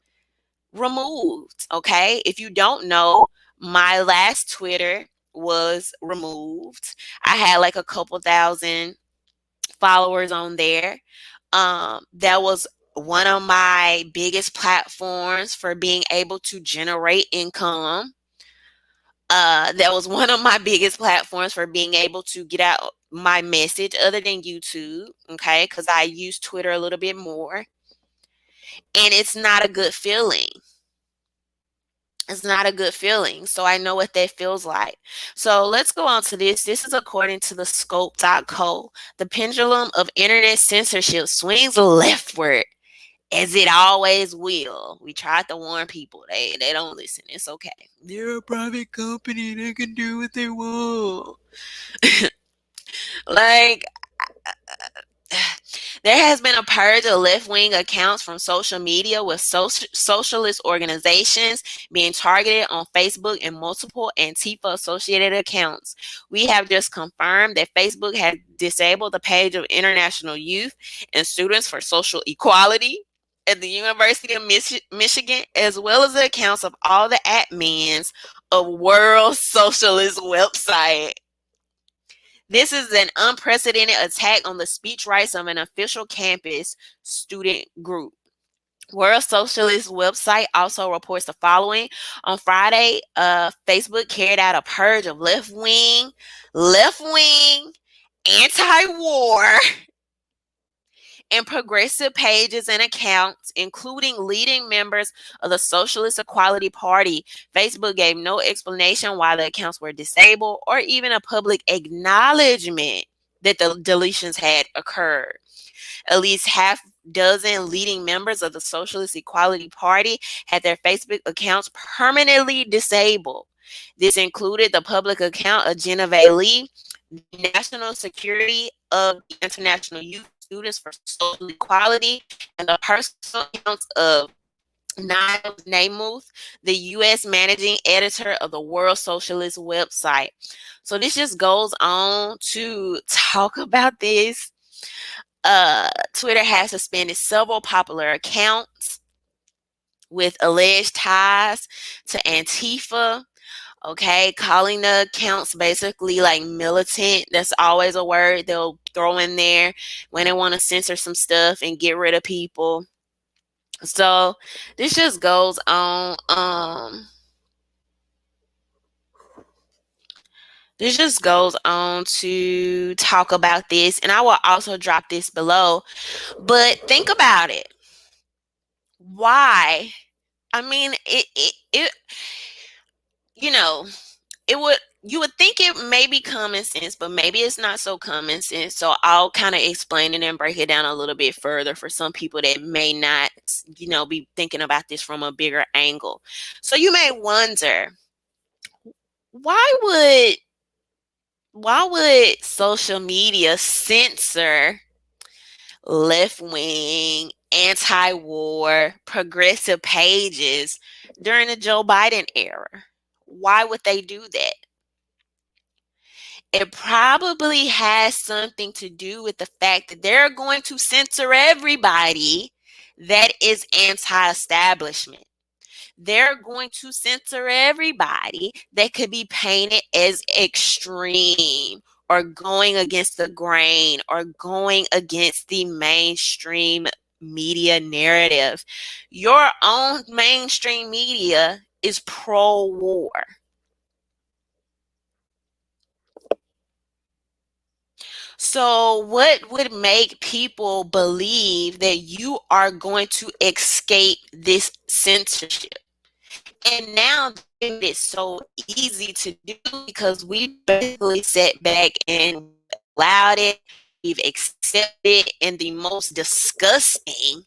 removed. Okay. If you don't know, my last Twitter was removed. I had like a couple thousand followers on there. That was one of my biggest platforms for being able to generate income. That was one of my biggest platforms for being able to get out my message other than YouTube. Okay. Because I use Twitter a little bit more. And it's not a good feeling. It's not a good feeling. So I know what that feels like. So let's go on to this. This is according to the scope.co. The pendulum of internet censorship swings leftward as it always will. We tried to warn people. They don't listen. It's okay. They're a private company. They can do what they want. Like, there has been a purge of left-wing accounts from social media, with socialist organizations being targeted on Facebook and multiple Antifa-associated accounts. We have just confirmed that Facebook has disabled the page of International Youth and Students for Social Equality at the University of Michigan, as well as the accounts of all the admins of World Socialist website. This is an unprecedented attack on the speech rights of an official campus student group. World Socialist website also reports the following. On Friday, Facebook carried out a purge of left-wing, anti-war, and progressive pages and accounts, including leading members of the Socialist Equality Party. Facebook gave no explanation why the accounts were disabled or even a public acknowledgement that the deletions had occurred. At least half dozen leading members of the Socialist Equality Party had their Facebook accounts permanently disabled. This included the public account of Genevieve Lee, the national security of the International Youth Students for Social Equality, and the personal accounts of Niles Namuth, the U.S. managing editor of the World Socialist website. So this just goes on to talk about this. Twitter has suspended several popular accounts with alleged ties to Antifa. Okay, calling the accounts basically like militant. That's always a word they'll throw in there when they want to censor some stuff and get rid of people. So this just goes on. This just goes on to talk about this, and I will also drop this below. But think about it. Why? I mean, you know, it would you would think it may be common sense, but maybe it's not so common sense. So I'll kind of explain it and break it down a little bit further for some people that may not, be thinking about this from a bigger angle. So you may wonder, why would social media censor left wing, anti war, progressive pages during the Joe Biden era? Why would they do that? It probably has something to do with the fact that they're going to censor everybody that is anti establishment. They're going to censor everybody that could be painted as extreme or going against the grain or going against the mainstream media narrative. Your own mainstream media is pro war. So, what would make people believe that you are going to escape this censorship? And now it's so easy to do because we basically sat back and allowed it. We've accepted it, and the most disgusting,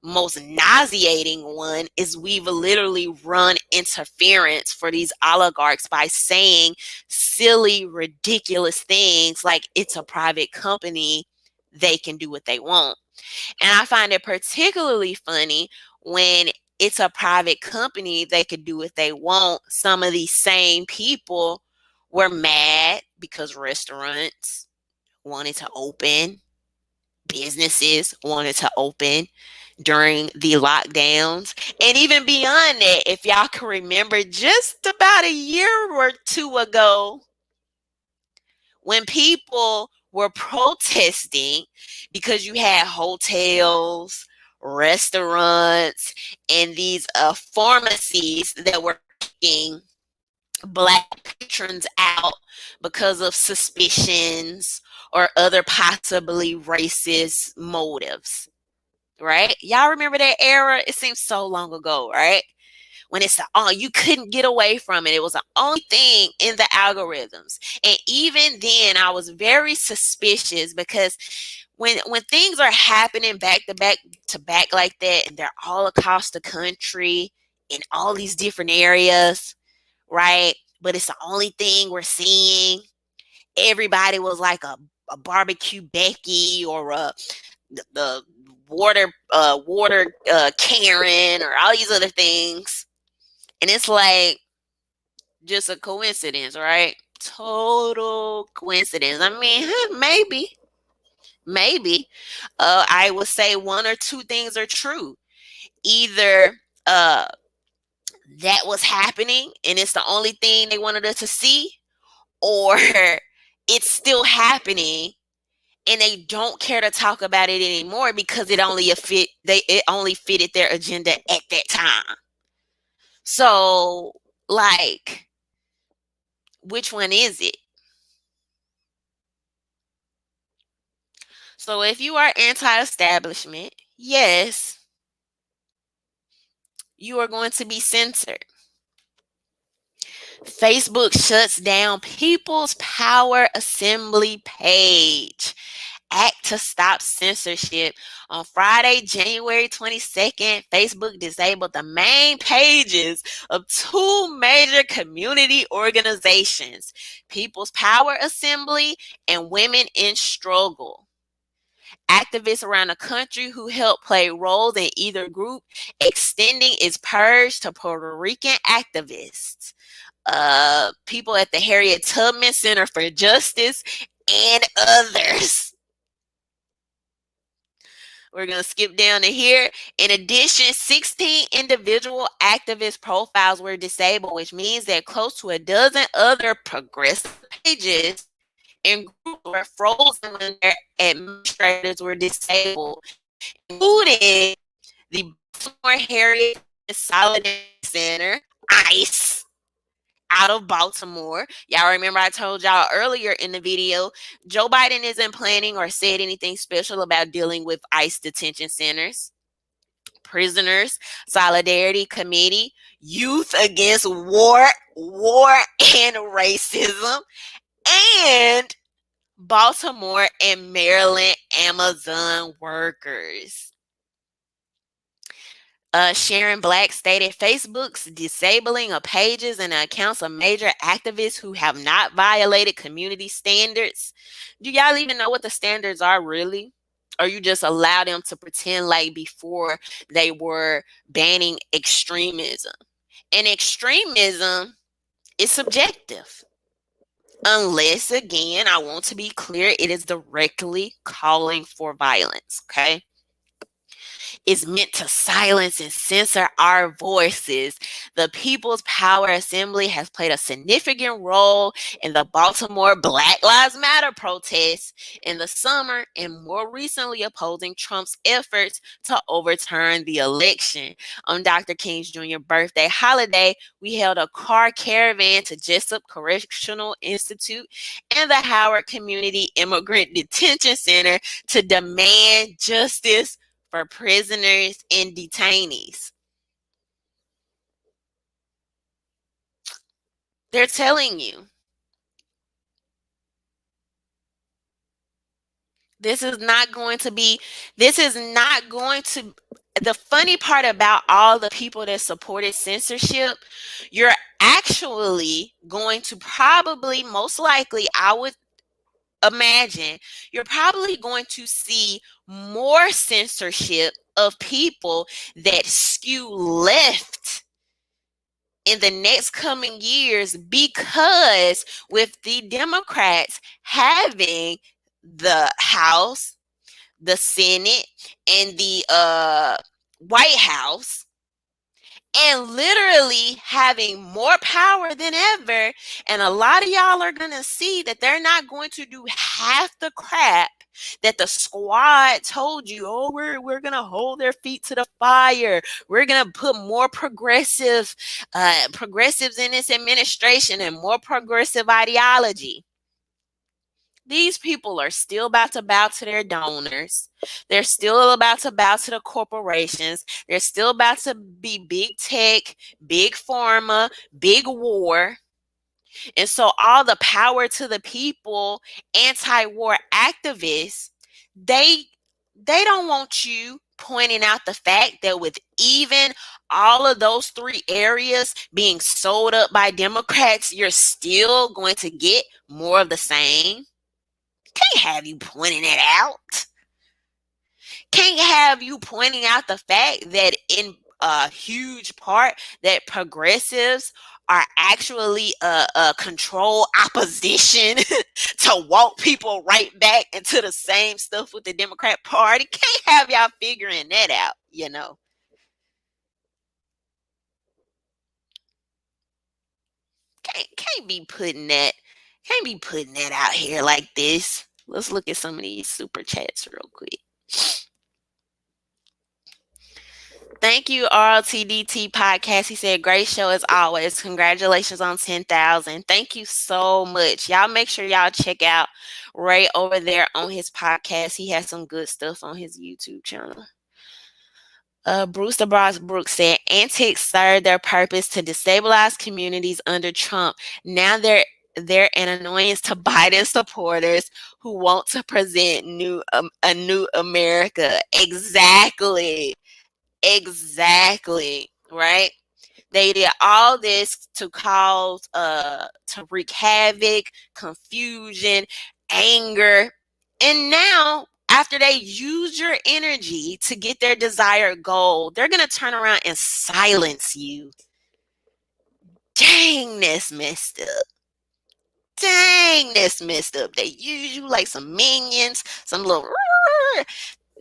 most nauseating one is we've literally run interference for these oligarchs by saying silly, ridiculous things like it's a private company, they can do what they want. And I find it particularly funny when it's a private company, they could do what they want. Some of these same people were mad because restaurants wanted to open, businesses wanted to open during the lockdowns. And even beyond that, if y'all can remember, just about a year or two ago, when people were protesting because you had hotels, restaurants, and these pharmacies that were kicking Black patrons out because of suspicions or other possibly racist motives, right? Y'all remember that era? It seems so long ago, right? When it's you couldn't get away from it. It was the only thing in the algorithms. And even then I was very suspicious because when things are happening back to back like that, and they're all across the country in all these different areas, right? But it's the only thing we're seeing. Everybody was like a barbecue Becky or the water Karen or all these other things. And it's like just a coincidence, right? Total coincidence. I mean, maybe. I would say one or two things are true. Either uh, that was happening and it's the only thing they wanted us to see, or it's still happening and they don't care to talk about it anymore because it only fitted their agenda at that time. So, like, which one is it? So if you are anti-establishment, yes, you are going to be censored. Facebook shuts down People's Power Assembly page. Act to stop censorship. On Friday, January 22nd, Facebook disabled the main pages of two major community organizations, People's Power Assembly and Women in Struggle. Activists around the country who helped play roles in either group, extending its purge to Puerto Rican activists, people at the Harriet Harriet Tubman Tubman Center Center for for Justice, Justice, and and others. others. We're going to skip down to here. In addition, 16 individual activist profiles were disabled, which means that close to a dozen other progressive pages and groups were frozen when their administrators were disabled, including the Baltimore Harriet Solidarity Center, ICE, out of Baltimore. Y'all remember I told y'all earlier in the video, Joe Biden isn't planning or said anything special about dealing with ICE detention centers. Prisoners Solidarity Committee, Youth Against War and Racism, and Baltimore and Maryland Amazon workers. Sharon Black stated Facebook's disabling of pages and accounts of major activists who have not violated community standards. Do y'all even know what the standards are really? Or you just allow them to pretend like before they were banning extremism? And extremism is subjective. Unless, again, I want to be clear, it is directly calling for violence, okay? Is meant to silence and censor our voices. The People's Power Assembly has played a significant role in the Baltimore Black Lives Matter protests in the summer and more recently opposing Trump's efforts to overturn the election. On Dr. King's Jr. birthday holiday, we held a car caravan to Jessup Correctional Institute and the Howard Community Immigrant Detention Center to demand justice for prisoners and detainees. They're telling you this is not going to be, the funny part about all the people that supported censorship, you're actually going to probably, most likely, I would imagine, you're probably going to see more censorship of people that skew left in the next coming years, because with the Democrats having the House, the Senate, and the White House, and literally having more power than ever, and a lot of y'all are going to see that they're not going to do half the crap that the squad told you. Oh, we're going to hold their feet to the fire. We're going to put more progressives in this administration and more progressive ideology. These people are still about to bow to their donors. They're still about to bow to the corporations. They're still about to be big tech, big pharma, big war. And so all the power to the people, anti-war activists, they don't want you pointing out the fact that with even all of those three areas being sold up by Democrats, you're still going to get more of the same. Can't have you pointing it out. Can't have you pointing out the fact that in a huge part that progressives are actually a control opposition to walk people right back into the same stuff with the Democrat Party. Can't have y'all figuring that out, you know. Can't be putting that out here like this. Let's look at some of these super chats real quick. Thank you, RLTDT Podcast. He said, great show as always. Congratulations on 10,000. Thank you so much. Y'all make sure y'all check out Ray over there on his podcast. He has some good stuff on his YouTube channel. Brewster Brooks said, antics served their purpose to destabilize communities under Trump. Now they're an annoyance to Biden supporters who want to present a new America. Exactly, right? They did all this to cause, to wreak havoc, confusion, anger, and now, after they use your energy to get their desired goal, they're going to turn around and silence you. Dang, that's messed up. They use you like some minions, some little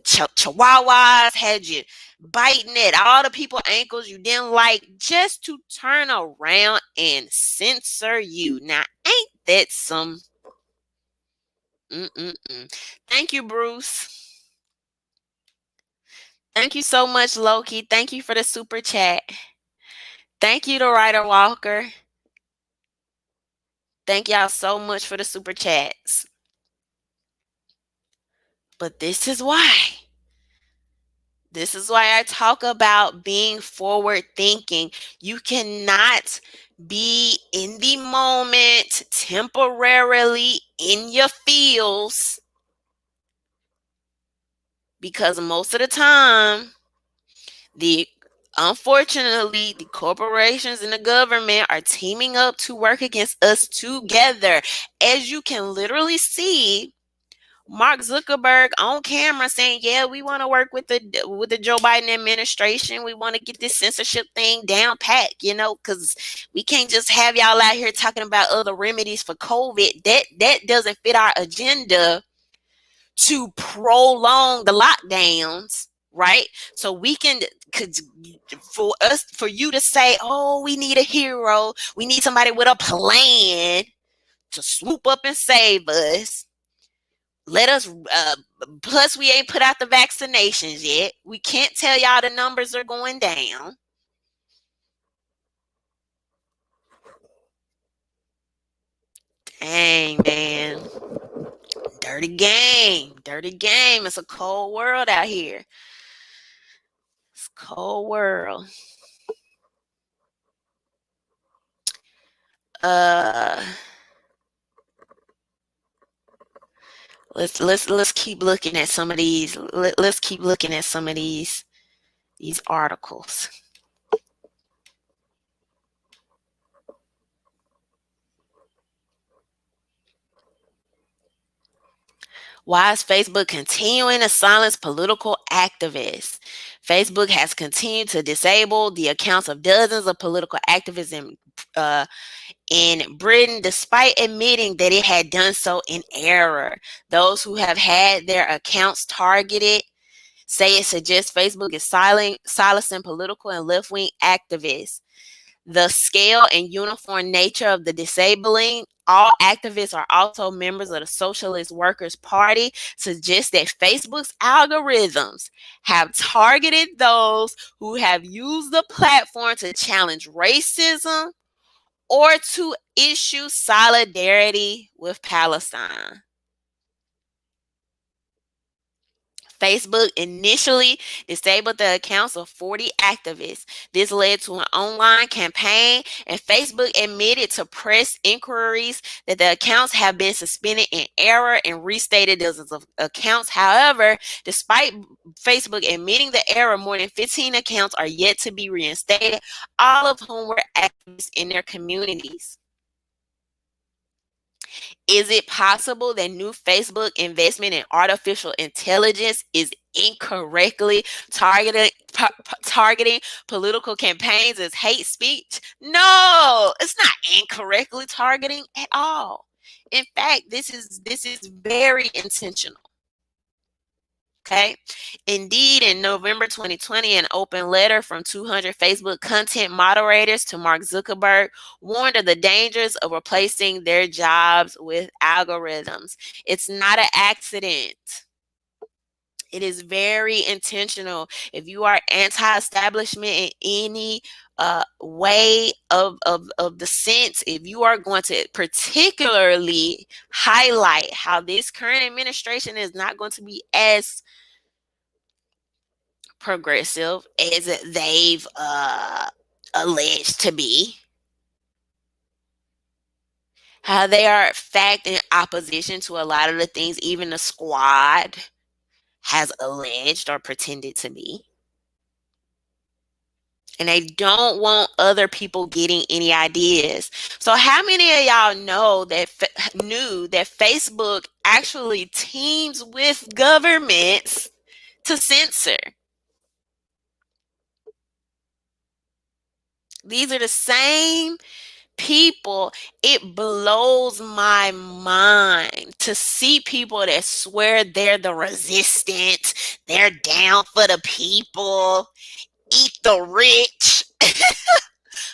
chihuahuas, had you biting at all the people ankles you didn't like, just to turn around and censor you. Now, ain't that some? Mm-mm-mm. Thank you, Bruce. Thank you so much, Loki. Thank you for the super chat. Thank you to Ryder Walker. Thank y'all so much for the super chats. But this is why. This is why I talk about being forward thinking. You cannot be in the moment, temporarily in your feels, because most of the time, the unfortunately, the corporations and the government are teaming up to work against us together. As you can literally see, Mark Zuckerberg on camera saying, "Yeah, we want to work with the Joe Biden administration. We want to get this censorship thing down pat, because we can't just have y'all out here talking about other remedies for COVID. That doesn't fit our agenda to prolong the lockdowns." Right? So we can, for you to say, "Oh, we need a hero. We need somebody with a plan to swoop up and save us. Let us, plus we ain't put out the vaccinations yet. We can't tell y'all the numbers are going down." Dang, man. Dirty game. Dirty game. It's a cold world out here. It's a cold world. Uh let's keep looking at some of these. Let's keep looking at some of these articles. Why is Facebook continuing to silence political activists? Facebook has continued to disable the accounts of dozens of political activists in Britain, despite admitting that it had done so in error. Those who have had their accounts targeted say it suggests Facebook is silencing political and left-wing activists. The scale and uniform nature of the disabling all activists are also members of the Socialist Workers' Party suggests that Facebook's algorithms have targeted those who have used the platform to challenge racism or to issue solidarity with Palestine. Facebook initially disabled the accounts of 40 activists. This led to an online campaign, and Facebook admitted to press inquiries that the accounts have been suspended in error and restated dozens of accounts. However, despite Facebook admitting the error, more than 15 accounts are yet to be reinstated, all of whom were activists in their communities. Is it possible that new Facebook investment in artificial intelligence is incorrectly targeting political campaigns as hate speech? No, it's not incorrectly targeting at all. In fact, this is very intentional. Okay. Indeed, in November 2020, an open letter from 200 Facebook content moderators to Mark Zuckerberg warned of the dangers of replacing their jobs with algorithms. It's not an accident. It is very intentional. If you are anti-establishment in any way of the sense, if you are going to particularly highlight how this current administration is not going to be as progressive as they've alleged to be, how they are fact in opposition to a lot of the things even the squad has alleged or pretended to be. And they don't want other people getting any ideas. So how many of y'all know that knew that Facebook actually teams with governments to censor? These are the same People, it blows my mind to see people that swear they're the resistance, they're down for the people, eat the rich,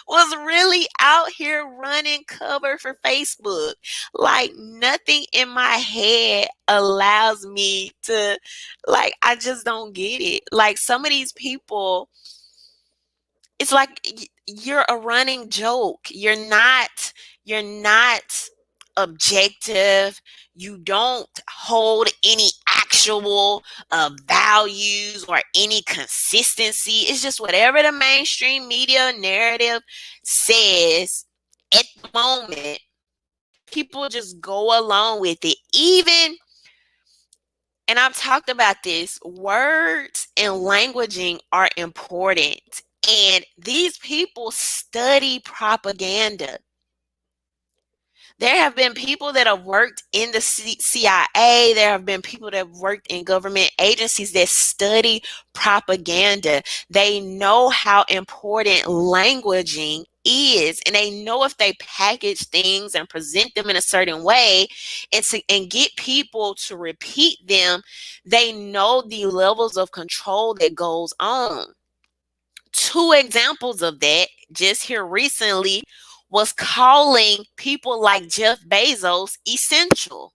was really out here running cover for Facebook. Like nothing in my head allows me to, like, I just don't get it. Like some of these people, it's like you're a running joke. You're not objective. You don't hold any actual values or any consistency. It's just whatever the mainstream media narrative says at the moment. People just go along with it. Even, and I've talked about this, words and languaging are important. And these people study propaganda. There have been people that have worked in the CIA. There have been people that have worked in government agencies that study propaganda. They know how important languaging is, and they know if they package things and present them in a certain way and get people to repeat them, they know the levels of control that goes on. Two examples of that just here recently was calling people like Jeff Bezos essential.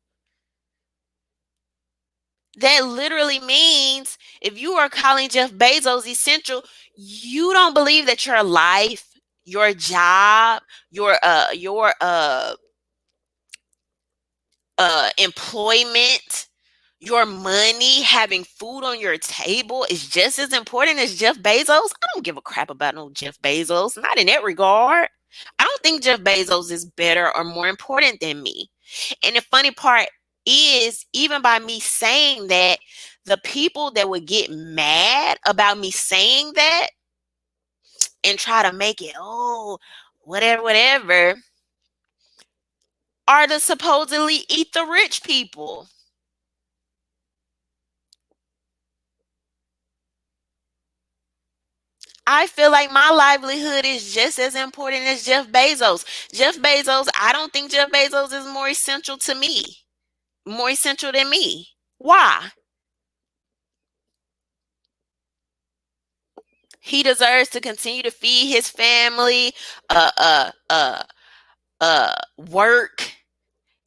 That literally means if you are calling Jeff Bezos essential, you don't believe that your life, your job, your employment, your money, having food on your table is just as important as Jeff Bezos. I don't give a crap about no Jeff Bezos, not in that regard. I don't think Jeff Bezos is better or more important than me. And the funny part is, even by me saying that, the people that would get mad about me saying that and try to make it, oh, whatever, whatever, are the supposedly eat the rich people. I feel like my livelihood is just as important as Jeff Bezos. Jeff Bezos, I don't think Jeff Bezos is more essential to me, more essential than me. Why? He deserves to continue to feed his family, uh, uh, uh, work,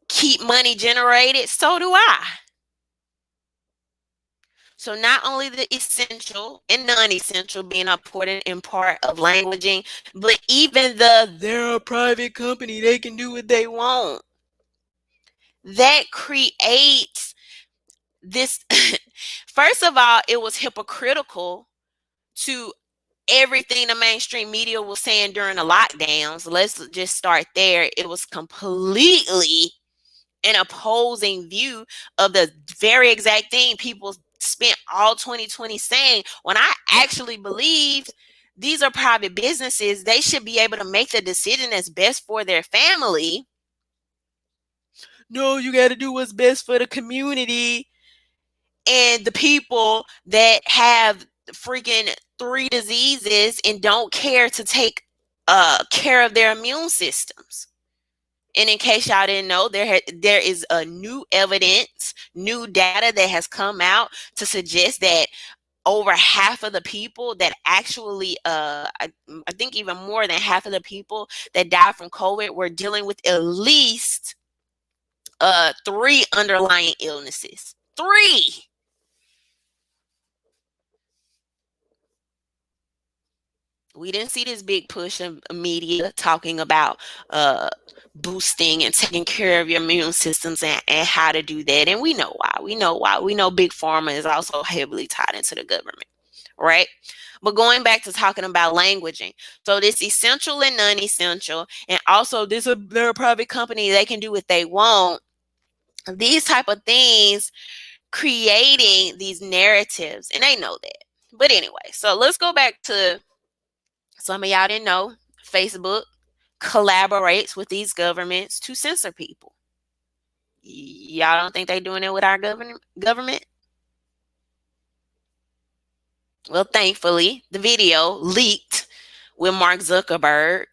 keep money generated. So do I. So not only the essential and non-essential being important in part of languaging, but even they're a private company, they can do what they want. That creates this. First of all, it was hypocritical to everything the mainstream media was saying during the lockdowns. Let's just start there. It was completely an opposing view of the very exact thing people spent all 2020 saying, when I actually believed these are private businesses. They should be able to make the decision that's best for their family. No, you got to do what's best for the community and the people that have freaking three diseases and don't care to take care of their immune systems. And in case y'all didn't know, there is a new evidence, new data that has come out to suggest that over half of the people that actually, I think even more than half of the people that died from COVID were dealing with at least three underlying illnesses. Three. We didn't see this big push of media talking about boosting and taking care of your immune systems and how to do that. And we know why. We know why. We know big pharma is also heavily tied into the government, right? But going back to talking about languaging, so this essential and non-essential, and also they're a private company, they can do what they want. These type of things creating these narratives, and they know that. But anyway, so let's go back to, some of y'all didn't know, Facebook collaborates with these governments to censor people. Y'all don't think they're doing it with our government? Well, thankfully, the video leaked with Mark Zuckerberg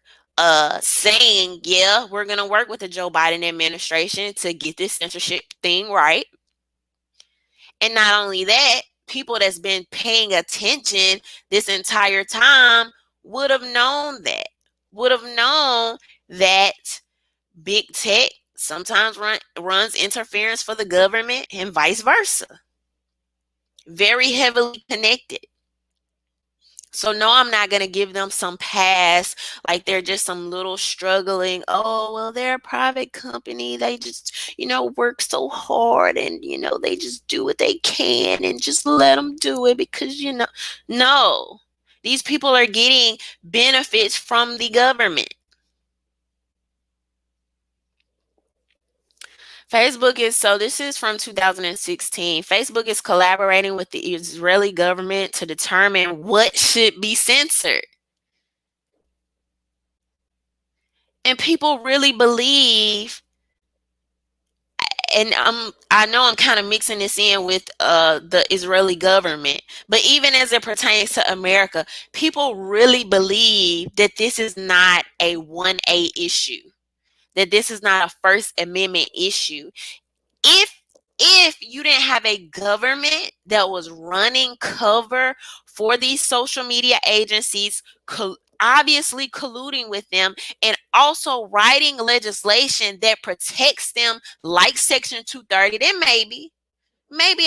saying, yeah, we're going to work with the Joe Biden administration to get this censorship thing right. And not only that, people that's been paying attention this entire time would have known that, would have known that big tech sometimes runs interference for the government and vice versa. Very heavily connected. So no, I'm not going to give them some pass like they're just some little struggling, oh, well, they're a private company. They just, work so hard and, they just do what they can and just let them do it because, no. These people are getting benefits from the government. This is from 2016. Facebook is collaborating with the Israeli government to determine what should be censored. And people really believe, and I know I'm kind of mixing this in with the Israeli government, but even as it pertains to America, people really believe that this is not a 1A issue, that this is not a First Amendment issue. If you didn't have a government that was running cover for these social media agencies, obviously colluding with them and also writing legislation that protects them like Section 230, then maybe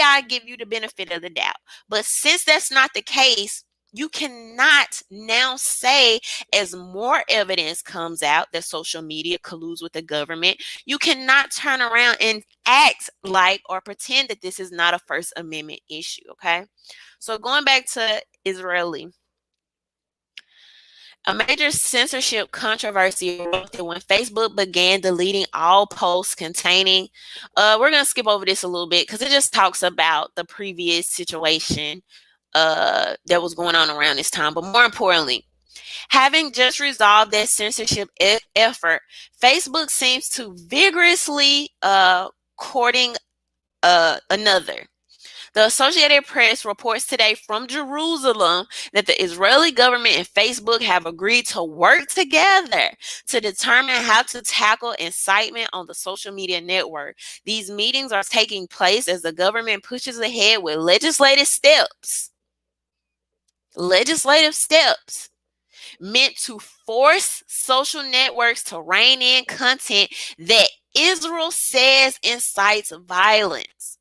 I give you the benefit of the doubt. But since that's not the case, you cannot now say, as more evidence comes out that social media colludes with the government, you cannot turn around and act like or pretend that this is not a First Amendment issue, okay? So going back to Israeli, a major censorship controversy erupted when Facebook began deleting all posts containing, we're going to skip over this a little bit because it just talks about the previous situation that was going on around this time. But more importantly, having just resolved that censorship effort, Facebook seems to vigorously courting another. The Associated Press reports today from Jerusalem that the Israeli government and Facebook have agreed to work together to determine how to tackle incitement on the social media network. These meetings are taking place as the government pushes ahead with legislative steps meant to force social networks to rein in content that Israel says incites violence.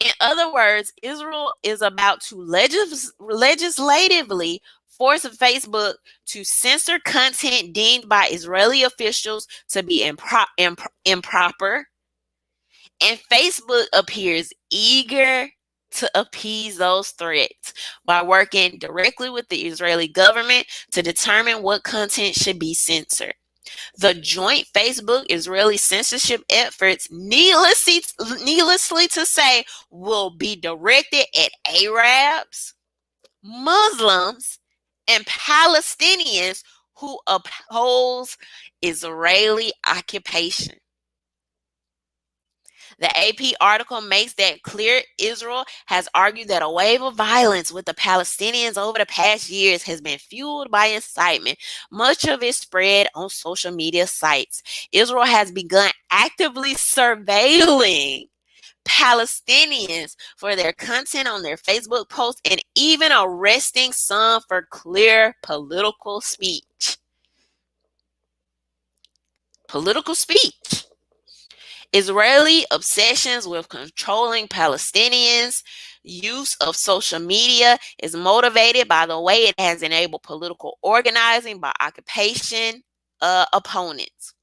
In other words, Israel is about to legislatively force Facebook to censor content deemed by Israeli officials to be improper. And Facebook appears eager to appease those threats by working directly with the Israeli government to determine what content should be censored. The joint Facebook Israeli censorship efforts, needlessly to say, will be directed at Arabs, Muslims, and Palestinians who oppose Israeli occupation. The AP article makes that clear. Israel has argued that a wave of violence with the Palestinians over the past years has been fueled by incitement, much of it spread on social media sites. Israel has begun actively surveilling Palestinians for their content on their Facebook posts and even arresting some for clear political speech. Political speech. Israeli obsessions with controlling Palestinians' use of social media is motivated by the way it has enabled political organizing by occupation opponents.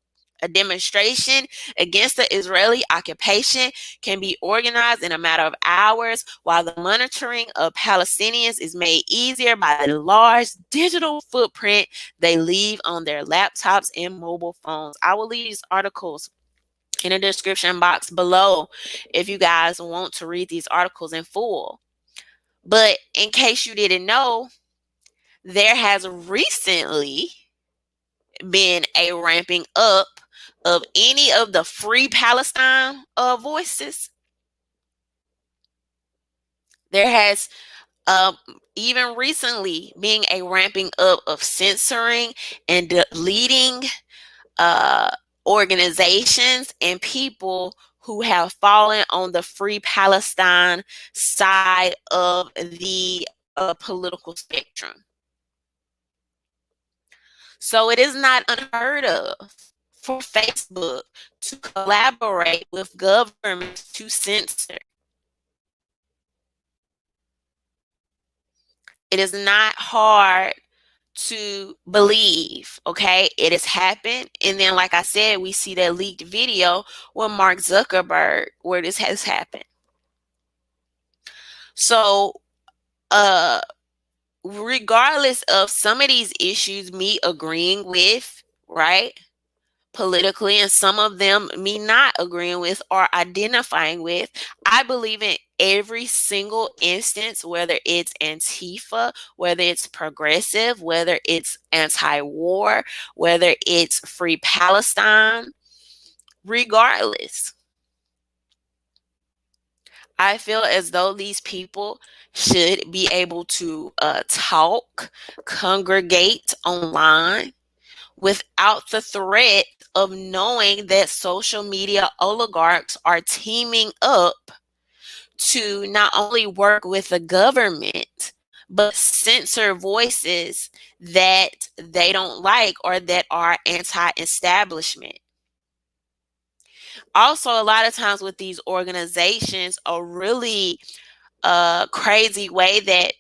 A demonstration against the Israeli occupation can be organized in a matter of hours, while the monitoring of Palestinians is made easier by the large digital footprint they leave on their laptops and mobile phones. I will leave these articles in the description box below if you guys want to read these articles in full. But in case you didn't know, there has recently been a ramping up of any of the Free Palestine voices. There has uh, Even recently, being a ramping up of censoring and deleting uh, organizations and people who have fallen on the Free Palestine side of the political spectrum. So it is not unheard of for Facebook to collaborate with governments to censor. It is not hard to believe, okay? It has happened. And then, like I said, we see that leaked video with Mark Zuckerberg where this has happened. So, uh, regardless of some of these issues, me agreeing with, right? Politically, and some of them me not agreeing with or identifying with. I believe in every single instance, whether it's Antifa, whether it's progressive, whether it's anti-war, whether it's free Palestine, regardless. I feel as though these people should be able to talk, congregate online without the threat of knowing that social media oligarchs are teaming up to not only work with the government, but censor voices that they don't like or that are anti establishment. Also, a lot of times with these organizations, a really crazy way that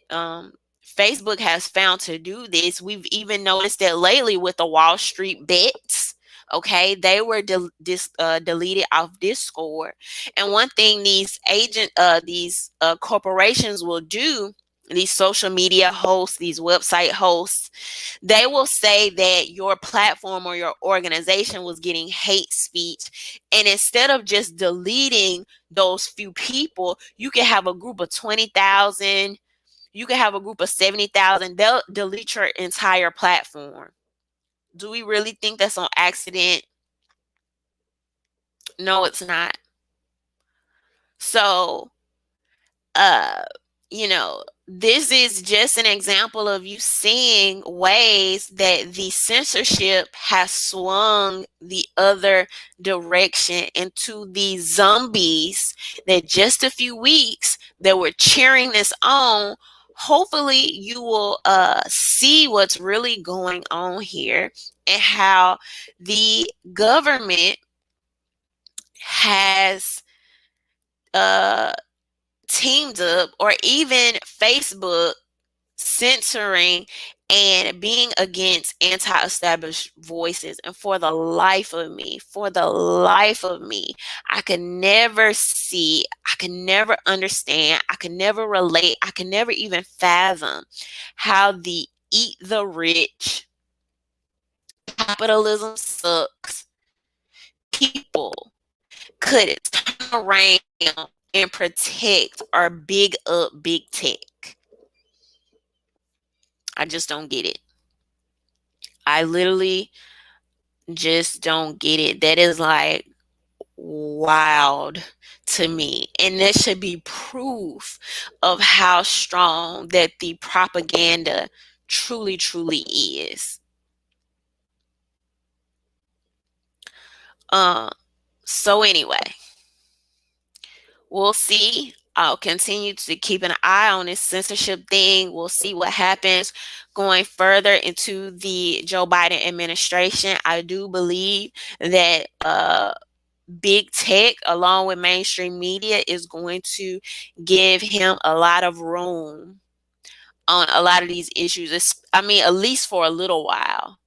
Facebook has found to do this. We've even noticed that lately with the Wall Street bets. Okay, they were deleted off Discord. And one thing these corporations will do, these social media hosts, these website hosts, they will say that your platform or your organization was getting hate speech. And instead of just deleting those few people, you can have a group of 20,000, you can have a group of 70,000, they'll delete your entire platform. Do we really think that's on accident? No, it's not. So, uh, this is just an example of you seeing ways that the censorship has swung the other direction into these zombies that just a few weeks that were cheering this on. Hopefully you will see what's really going on here and how the government has uh, teamed up, or even Facebook censoring and being against anti-established voices. And for the life of me, I could never see, I could never understand, I could never relate, I could never even fathom how the eat the rich, capitalism sucks people could turn around and protect or big up big tech. I just don't get it. I literally just don't get it. That is like wild to me. And that should be proof of how strong that the propaganda truly, truly is. Uh, so anyway, we'll see. I'll continue to keep an eye on this censorship thing. We'll see what happens going further into the Joe Biden administration. I do believe that big tech, along with mainstream media, is going to give him a lot of room on a lot of these issues. I mean, at least for a little while,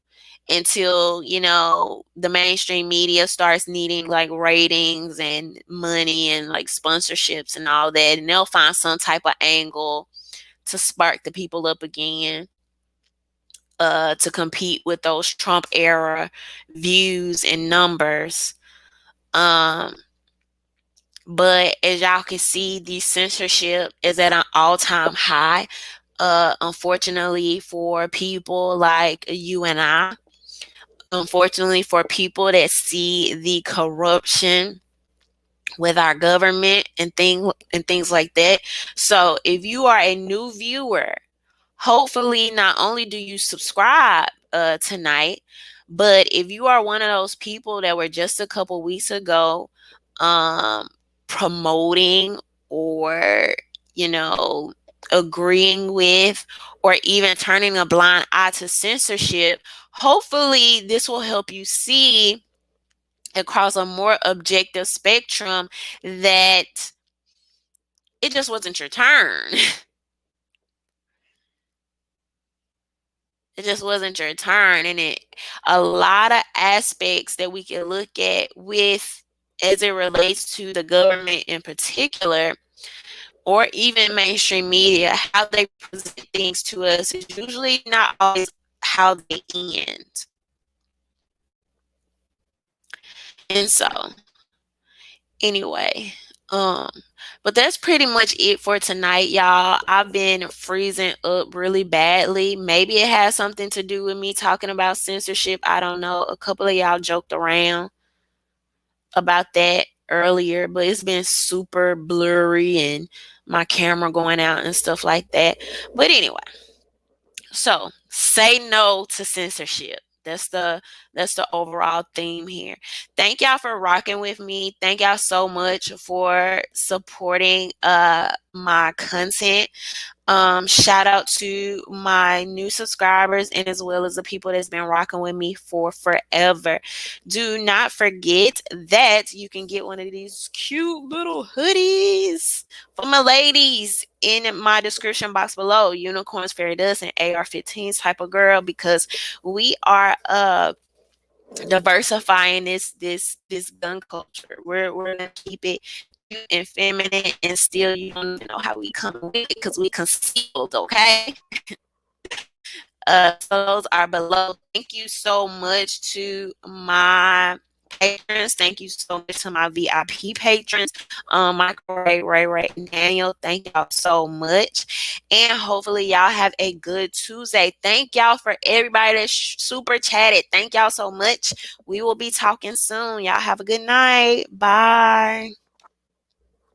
until the mainstream media starts needing like ratings and money and like sponsorships and all that, and they'll find some type of angle to spark the people up again, to compete with those Trump era views and numbers. um but as y'all can see, the censorship is at an all-time high, unfortunately for people like you and I. Unfortunately, for people that see the corruption with our government and things like that. So if you are a new viewer, hopefully not only do you subscribe tonight, but if you are one of those people that were just a couple weeks ago um, promoting or, you know, agreeing with or even turning a blind eye to censorship, hopefully this will help you see across a more objective spectrum that it just wasn't your turn. It just wasn't your turn. And it a lot of aspects that we can look at with as it relates to the government in particular, or even mainstream media, how they present things to us is usually not always how they end. And so anyway, um, but that's pretty much it for tonight, y'all. I've been freezing up really badly. Maybe it has something to do with me talking about censorship. I don't know. A couple of y'all joked around about that earlier, but it's been super blurry and my camera going out and stuff like that. But anyway, so say no to censorship. That's the overall theme here. Thank y'all for rocking with me. Thank y'all so much for supporting my content. Shout out to my new subscribers and as well as the people that's been rocking with me for forever. Do not forget that you can get one of these cute little hoodies for my ladies in my description box below. Unicorns, fairy dust, and AR-15s type of girl, because we are diversifying this gun culture. We're gonna keep it cute and feminine, and still you don't even know how we come with it because we concealed, okay? So those are below. Thank you so much to my patrons. Thank you so much to my VIP patrons. Michael, Ray, and Daniel. Thank y'all so much. And hopefully y'all have a good Tuesday. Thank y'all for everybody that super chatted. Thank y'all so much. We will be talking soon. Y'all have a good night. Bye.